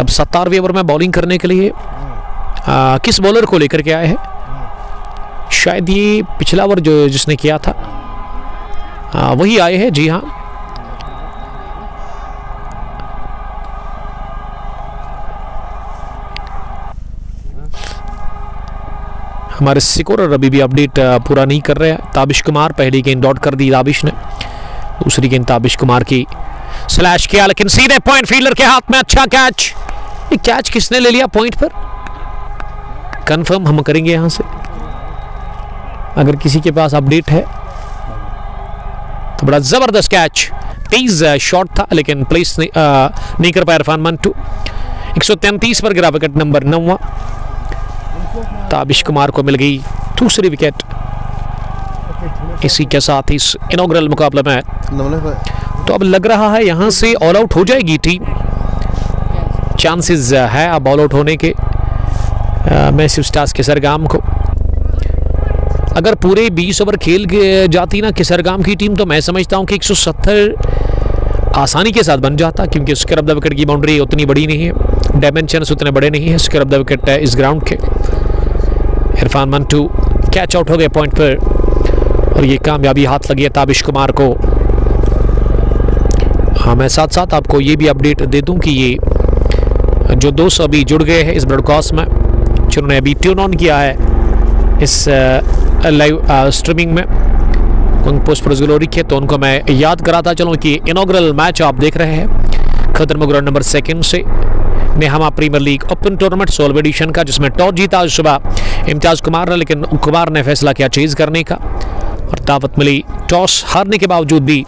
अब 17वें ओवर में बॉलिंग करने के लिए किस बॉलर को लेकर के आए हैं? शायद ये पिछला ओवर जो जिसने किया था वही आए हैं। जी हाँ, हमारे सिकोरर अभी भी अपडेट पूरा नहीं कर रहे हैं। ताबिश कुमार, पहली गेंद डॉट कर दी ताबिश ने, दूसरी गेंद ताबिश कुमार की स्लैश किया, लेकिन सीधे पॉइंट फील्डर के हाथ में। अच्छा कैच, ये कैच किसने ले लिया पॉइंट पर? कंफर्म हम करेंगे यहां से, अगर किसी के पास अपडेट है तो। बड़ा जबरदस्त कैच, तेज शॉट था लेकिन प्लेस नहीं कर पाया इरफान मंटू। 133 पर गिरा विकेट नंबर 9। ताबिश कुमार को मिल गई दूसरी विकेट। इसी के साथ इस इनॉग्रल मुकाबले में तो अब लग रहा है यहां से ऑल आउट हो जाएगी टीम। चांसेस है अब ऑल आउट होने के मैसिव स्टार्स केसरगाम को। अगर पूरे 20 ओवर खेल जाती ना केसरगाम की टीम, तो मैं समझता हूं कि 170 आसानी के साथ बन जाता, क्योंकि स्क्वायर ऑफ द विकेट की बाउंड्री उतनी बड़ी नहीं है, डायमेंशंस उतने बड़े नहीं है स्क्वायर ऑफ द विकेट इस ग्राउंड के। इरफान मंटू कैच आउट हो गए पॉइंट पर, और ये कामयाबी हाथ लगी है ताबिश कुमार को। हाँ, मैं साथ साथ आपको ये भी अपडेट दे दूं कि ये जो दोस्त अभी जुड़ गए हैं इस ब्रॉडकास्ट में, जिन्होंने अभी ट्यून ऑन किया है इस लाइव स्ट्रीमिंग में पोस्ट पर ग्लोरी के, तो उनको मैं याद कराता चलूँ कि इनॉग्रल मैच आप देख रहे हैं खतरम ग्राउंड नंबर 2 से Nehama premier league open tournament 16वें एडिशन का, जिसमें टॉस जीता आज सुबह इम्तियाज कुमार ने, लेकिन कुमार ने फैसला किया चेज करने का और दावत मिली टॉस हारने के बावजूद भी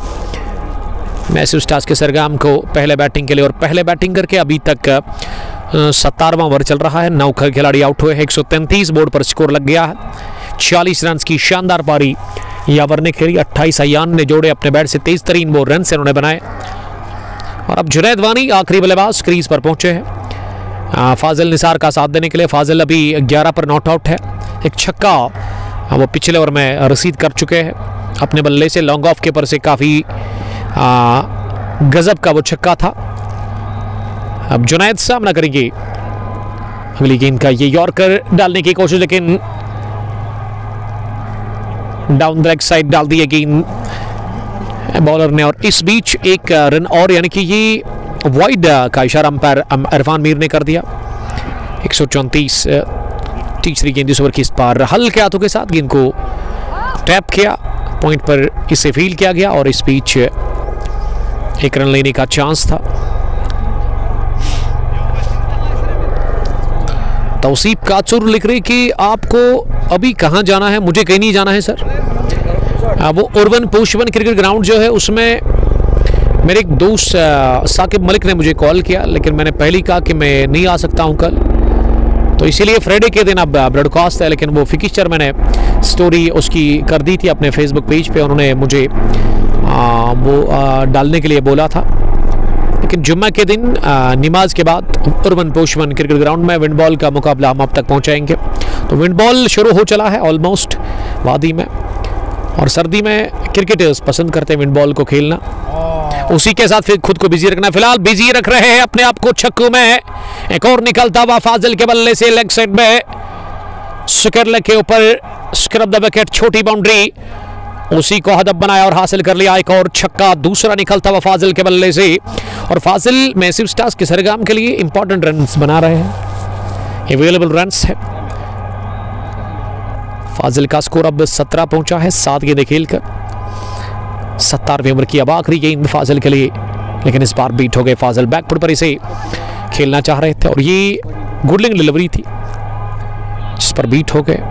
मैसिव स्टार्स केसरगाम को पहले बैटिंग के लिए, और पहले बैटिंग करके अभी तक 17वां ओवर चल रहा है। 9 खिलाड़ी आउट हुए हैं, 133 बोर्ड पर स्कोर लग गया है। 40 रन की शानदार पारी यावर ने खेली, 28 अयान ने जोड़े अपने बैट से, 23 तरीन वो रन से उन्होंने बनाए। और अब जुनैद वानी आखिरी बल्लेबाज क्रीज पर पहुंचे हैं फाजिल निसार का साथ देने के लिए। फाजिल अभी 11 पर नॉट आउट है, एक छक्का वो पिछले ओवर में रसीद कर चुके हैं अपने बल्ले से, लॉन्ग ऑफ के पर से काफ़ी गजब का वो छक्का था। अब जुनैद सामना करेंगे अगली गेंद का, ये यॉर्कर डालने की कोशिश, लेकिन डाउन द लेग साइड डाल दी गेंद बॉलर ने। और इस बीच एक रन और, यानी कि ये वाइड का इशारा अंपायर इरफान मीर ने कर दिया। 134 तीसरी गेंद इस ओवर की, इस पार हल्के हाथों के साथ गेंद को टैप किया, पॉइंट पर इसे फील किया गया और इस बीच एक रन लेने का चांस था। तौसीफ काचूर लिख रही कि आपको अभी कहाँ जाना है? मुझे कहीं नहीं जाना है सर। वो उर्वन पोशवन क्रिकेट ग्राउंड जो है उसमें मेरे एक दोस्त साकिब मलिक ने मुझे कॉल किया, लेकिन मैंने पहले ही कहा कि मैं नहीं आ सकता हूं कल, तो इसीलिए फ्राइडे के दिन अब ब्रॉडकास्ट है। लेकिन वो फिक्सचर मैंने स्टोरी उसकी कर दी थी अपने फेसबुक पेज पे, उन्होंने मुझे वो डालने के लिए बोला था। लेकिन जुम्मा के दिन नमाज के बाद उर्वन पोशवन क्रिकेट ग्राउंड में विंड बॉल का मुकाबला हम अब तक पहुंचाएंगे। तो विंड बॉल शुरू हो चला है ऑलमोस्ट वादी में, और सर्दी में क्रिकेटर्स पसंद करते हैं विंड बॉल को खेलना। उसी के साथ फिर खुद को बिजी रखना, फिलहाल बिजी रख रहे हैं अपने आप को छक्कों में। एक और निकलता हुआ फाजिल के बल्ले से लेग साइड में स्क्वायर के ऊपर स्क्रब द विकेट, छोटी बाउंड्री, उसी को हदफ बनाया और हासिल कर लिया। एक और छक्का दूसरा निकलता हुआ फाजिल के बल्ले से, और फाजिल मैसिव स्टार्स केसरगाम के लिए इंपॉर्टेंट रन्स बना रहे हैं, अवेलेबल रन्स है। फाजिल का स्कोर अब 17 पहुंचा है 7 गेंदें खेलकर। 17वें ओवर की अब आखिरी गेंद फाजिल के लिए, लेकिन इस बार बीट हो गए फाजिल। बैकफुट पर इसे खेलना चाह रहे थे और ये गुडलिंग डिलीवरी थी जिस पर बीट हो गए।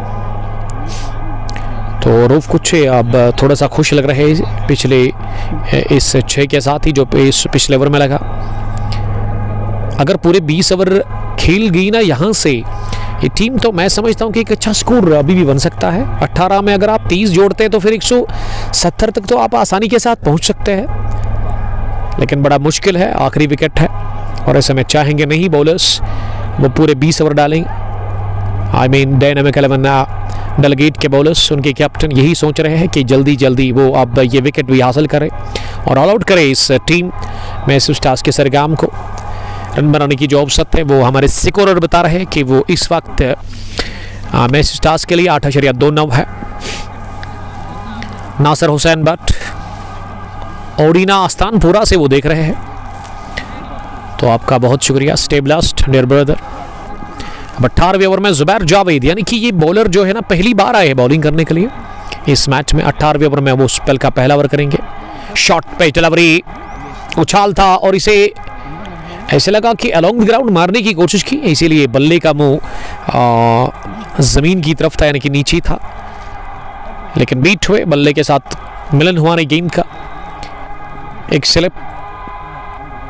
तो रूफ कुछ अब थोड़ा सा खुश लग रहे हैं पिछले इस 6 के साथ ही जो इस पिछले ओवर में लगा। अगर पूरे 20 ओवर खेल गई ना यहाँ से ये टीम, तो मैं समझता हूँ कि एक अच्छा स्कोर अभी भी बन सकता है। 18 में अगर आप 30 जोड़ते हैं तो फिर 170 तक तो आप आसानी के साथ पहुँच सकते हैं। लेकिन बड़ा मुश्किल है, आखिरी विकेट है और ऐसे में चाहेंगे नहीं बॉलर्स वो पूरे 20 ओवर डालें। आई मीन डायनामिक 11 डेलीगेट के बॉलर्स, उनके कैप्टन यही सोच रहे हैं कि जल्दी जल्दी वो अब ये विकेट भी हासिल करें और ऑल आउट करे इस टीम मैसिव स्टार्स के सरगम को। रन बनाने की जो अवसर है वो हमारे स्कोरर बता रहे हैं कि वो इस वक्त मैसिव स्टार्स के लिए 8.29 है। नासिर हुसैन बट ओडिना आस्तानपुरा से वो देख रहे हैं, तो आपका बहुत शुक्रिया स्टे ब्लेस्ड डियर ब्रदर। अब 18वें ओवर में जुबैर जावेद, यानी कि ये बॉलर जो है ना पहली बार आए बॉलिंग करने के लिए इस मैच में। 18वें ओवर में वो स्पेल का पहला ओवर करेंगे। शॉट पे डिलीवरी, उछाल था और इसे ऐसे लगा कि अलोंग द ग्राउंड मारने की कोशिश की, इसीलिए बल्ले का मुंह जमीन की तरफ था, यानी कि नीचे था, लेकिन बीट हुए, बल्ले के साथ मिलन हुआ नहीं गेंद का। एक स्लिप,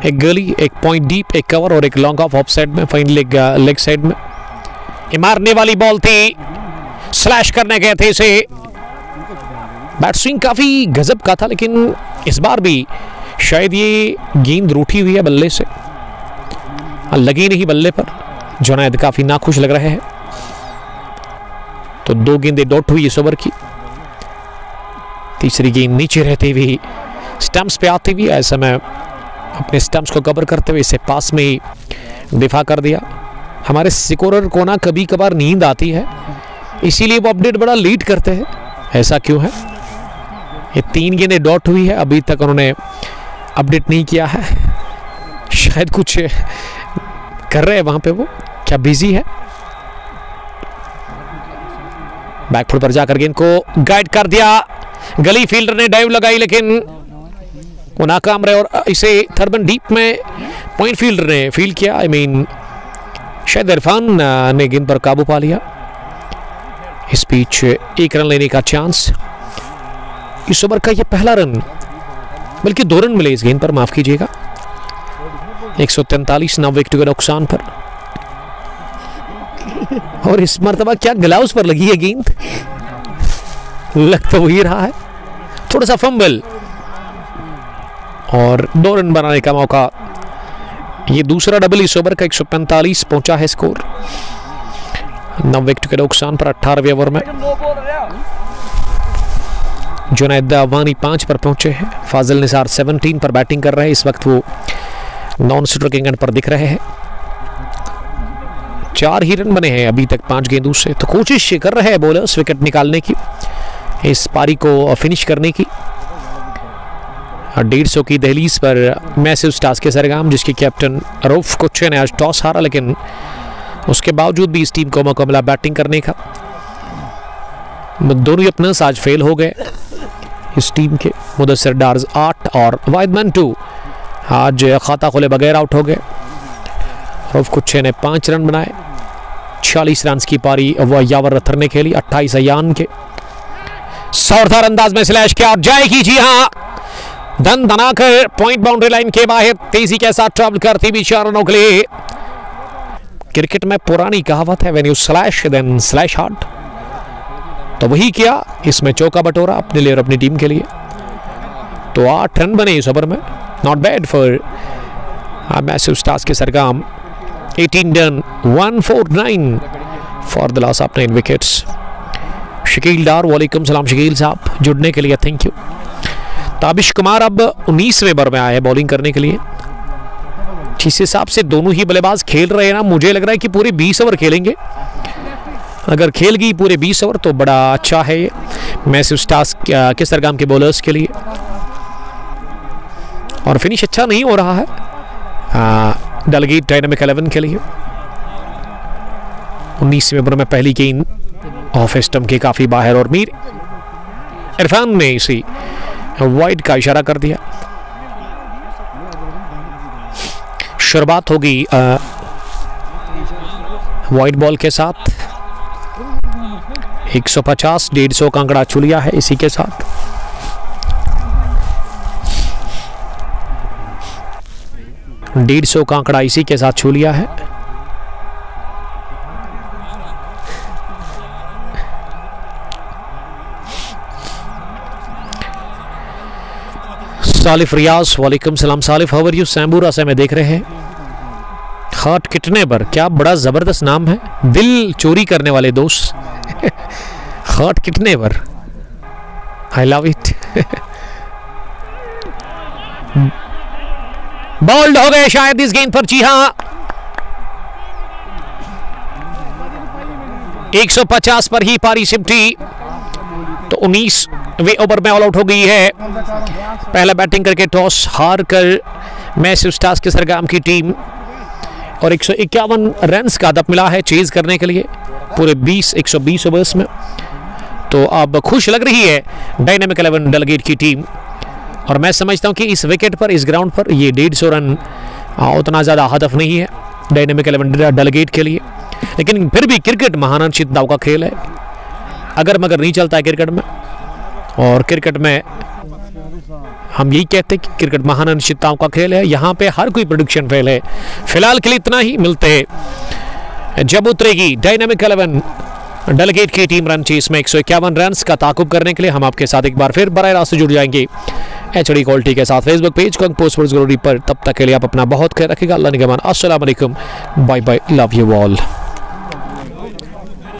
एक गली, एक पॉइंट डीप, एक कवर और एक लॉन्ग ऑफ साइड में, फाइनली लेग साइड में। ये मारने वाली बॉल थी, स्लैश करने गए थे इसे। बैट स्विंग काफी गजब का था, लेकिन इस बार भी शायद ये गेंद रूठी हुई है बल्ले से, लगी नहीं बल्ले पर। जुनैद काफी नाखुश लग रहे हैं। तो 2 गेंदें डॉट हुई इस ओवर की। तीसरी गेंद नीचे रहते हुए स्टंप्स पे आती हुई, ऐसा में अपने स्टंप्स को कवर करते हुए इसे पास में ही दिफा कर दिया। हमारे स्कोरर को ना कभी कभार नींद आती है, इसीलिए वो अपडेट बड़ा लेट करते हैं। ऐसा क्यों है? ये 3 गेंदें डॉट हुई है, अभी तक उन्होंने अपडेट नहीं किया है। शायद कुछ कर रहे हैं वहां पे, वो क्या बिजी है। बैकफुट पर जाकर गेंद को गाइड कर दिया, गली फील्डर ने डाइव लगाई लेकिन वो नाकाम रहे और इसे थर्बन डीप में पॉइंट फील्डर ने फील्ड किया। आई मीन शायद इरफान ने गेंद पर काबू पा लिया। इस बीच 1 रन लेने का चांस। इस ओवर का यह पहला रन, बल्कि 2 रन मिले इस गेंद पर, माफ कीजिएगा। 143 9 विकेट के नुकसान पर। और इस मर्तबा क्या ग्लव्स पर लगी है गेंद? लग तो वही रहा है, थोड़ा सा फंबल और 2 रन बनाने का मौका। ये दूसरा डबल इस ओवर का। 145 पहुंचा है स्कोर 9 विकेट के नुकसान पर 18वें ओवर में। जुनैद वानी 5 पर पहुंचे हैं। फाजिल निसार 17 पर बैटिंग कर रहे हैं। इस वक्त वो नॉन स्ट्रोकिंग एंड पर दिख रहे हैं। 4 ही रन बने हैं अभी तक 5 गेंदों से। तो कोशिश कर रहे हैं बॉलर्स विकेट निकालने की, इस पारी को फिनिश करने की। 150 की दहलीज पर मैसिव स्टार्स के सरगम, जिसके कैप्टन रऊफ कुच्छे ने आज टॉस हारा, लेकिन उसके बावजूद भी इस टीम को मौका मिला बैटिंग करने का। दोनों ही अपने आज फेल हो गए इस टीम के। मुदस्सिर डार्स 8 और वाइदमैन 2 आज खाता खोले बगैर आउट हो गए। रऊफ कुच्छे ने 5 रन बनाए। 46 रन की पारी वह यावर रथर ने खेली। 28 अयान के जोरदार अंदाज में स्लैश किया और जाएगी, जी हाँ, धन धनाकर पॉइंट बाउंड्री लाइन के बाहर तेजी के साथ ट्रैवल करती भी 4 रनों के लिए। क्रिकेट में पुरानी कहावत है, when you slash then slash hard, तो वही किया। इसमें चौका बटोरा अपने लिए और अपनी टीम के लिए। तो 8 रन बने इस ओवर में, not bad for massive stars के सरगम। 18 डन 149 for the loss of 9 wickets. Shakeel Dar, वालेकुम सलाम शकील साहब, जुड़ने के लिए थैंक यू। ताबिश कुमार अब 19वें ओवर में आए बॉलिंग करने के लिए। जिस हिसाब से दोनों ही बल्लेबाज खेल रहे हैं ना, मुझे लग रहा है कि पूरे 20 ओवर खेलेंगे। अगर खेल गई पूरे 20 ओवर तो बड़ा अच्छा है ये मैसिव स्टार्स के सरगम के बॉलर्स के लिए। और फिनिश अच्छा नहीं हो रहा है डेलीगेट डायनामिक 11 के लिए। 19वें ओवर में पहली गेंद ऑफ स्टंप के काफी बाहर और मीर इरफान ने इसी वाइड का इशारा कर दिया। शुरुआत होगी वाइड बॉल के साथ। 150 150 का आंकड़ा छू लिया है इसी के साथ। डेढ़ सौ का आंकड़ा इसी के साथ छू लिया है। सालिफ रियाज, वालेकुम सलाम सालिफ, हाउ आर यू? सैम्बूरा से मैं देख रहे हैं। हार्ट कितने पर, क्या बड़ा जबरदस्त नाम है, दिल चोरी करने वाले दोस्त। हार्ट कितने पर, आई लव इट। बॉल्ड हो गए शायद इस गेंद पर, जी हाँ। 150 पर ही पारी सिमटी, तो 19वें ओवर में ऑल आउट हो गई है। पहला बैटिंग करके टॉस हार कर मैसिव स्टार्स के सरगम की टीम, और 151 रन्स का हदफ मिला है चेज करने के लिए पूरे 120 ओवर्स में। तो अब खुश लग रही है डायनामिक 11 डेलीगेट की टीम, और मैं समझता हूं कि इस विकेट पर, इस ग्राउंड पर ये 150 रन उतना ज़्यादा हदफ नहीं है डायनामिक 11 डेलीगेट के लिए। लेकिन फिर भी क्रिकेट महानिश्चितताओं का खेल है, अगर मगर नहीं चलता है क्रिकेट में। और क्रिकेट में हम यही कहते हैं कि क्रिकेट महानिश्चितताओं का खेल है, यहाँ पे हर कोई प्रेडिक्शन फेल है। फिलहाल के लिए इतना ही, मिलते हैं जब उतरेगी डायनामिक 11 डेलीगेट की टीम रन चेस में 151 रन का ताकुब करने के लिए हम आपके साथ एक बार फिर बराह रास्त जुड़ जाएंगे HD क्वालिटी के साथ फेसबुक पेज को पोस्ट जरूरी पर। तब तक के लिए आप अपना बहुत ख्याल रखिएगा। अल्लाह निगहबान। अस्सलाम वालेकुम, bye bye, love you all.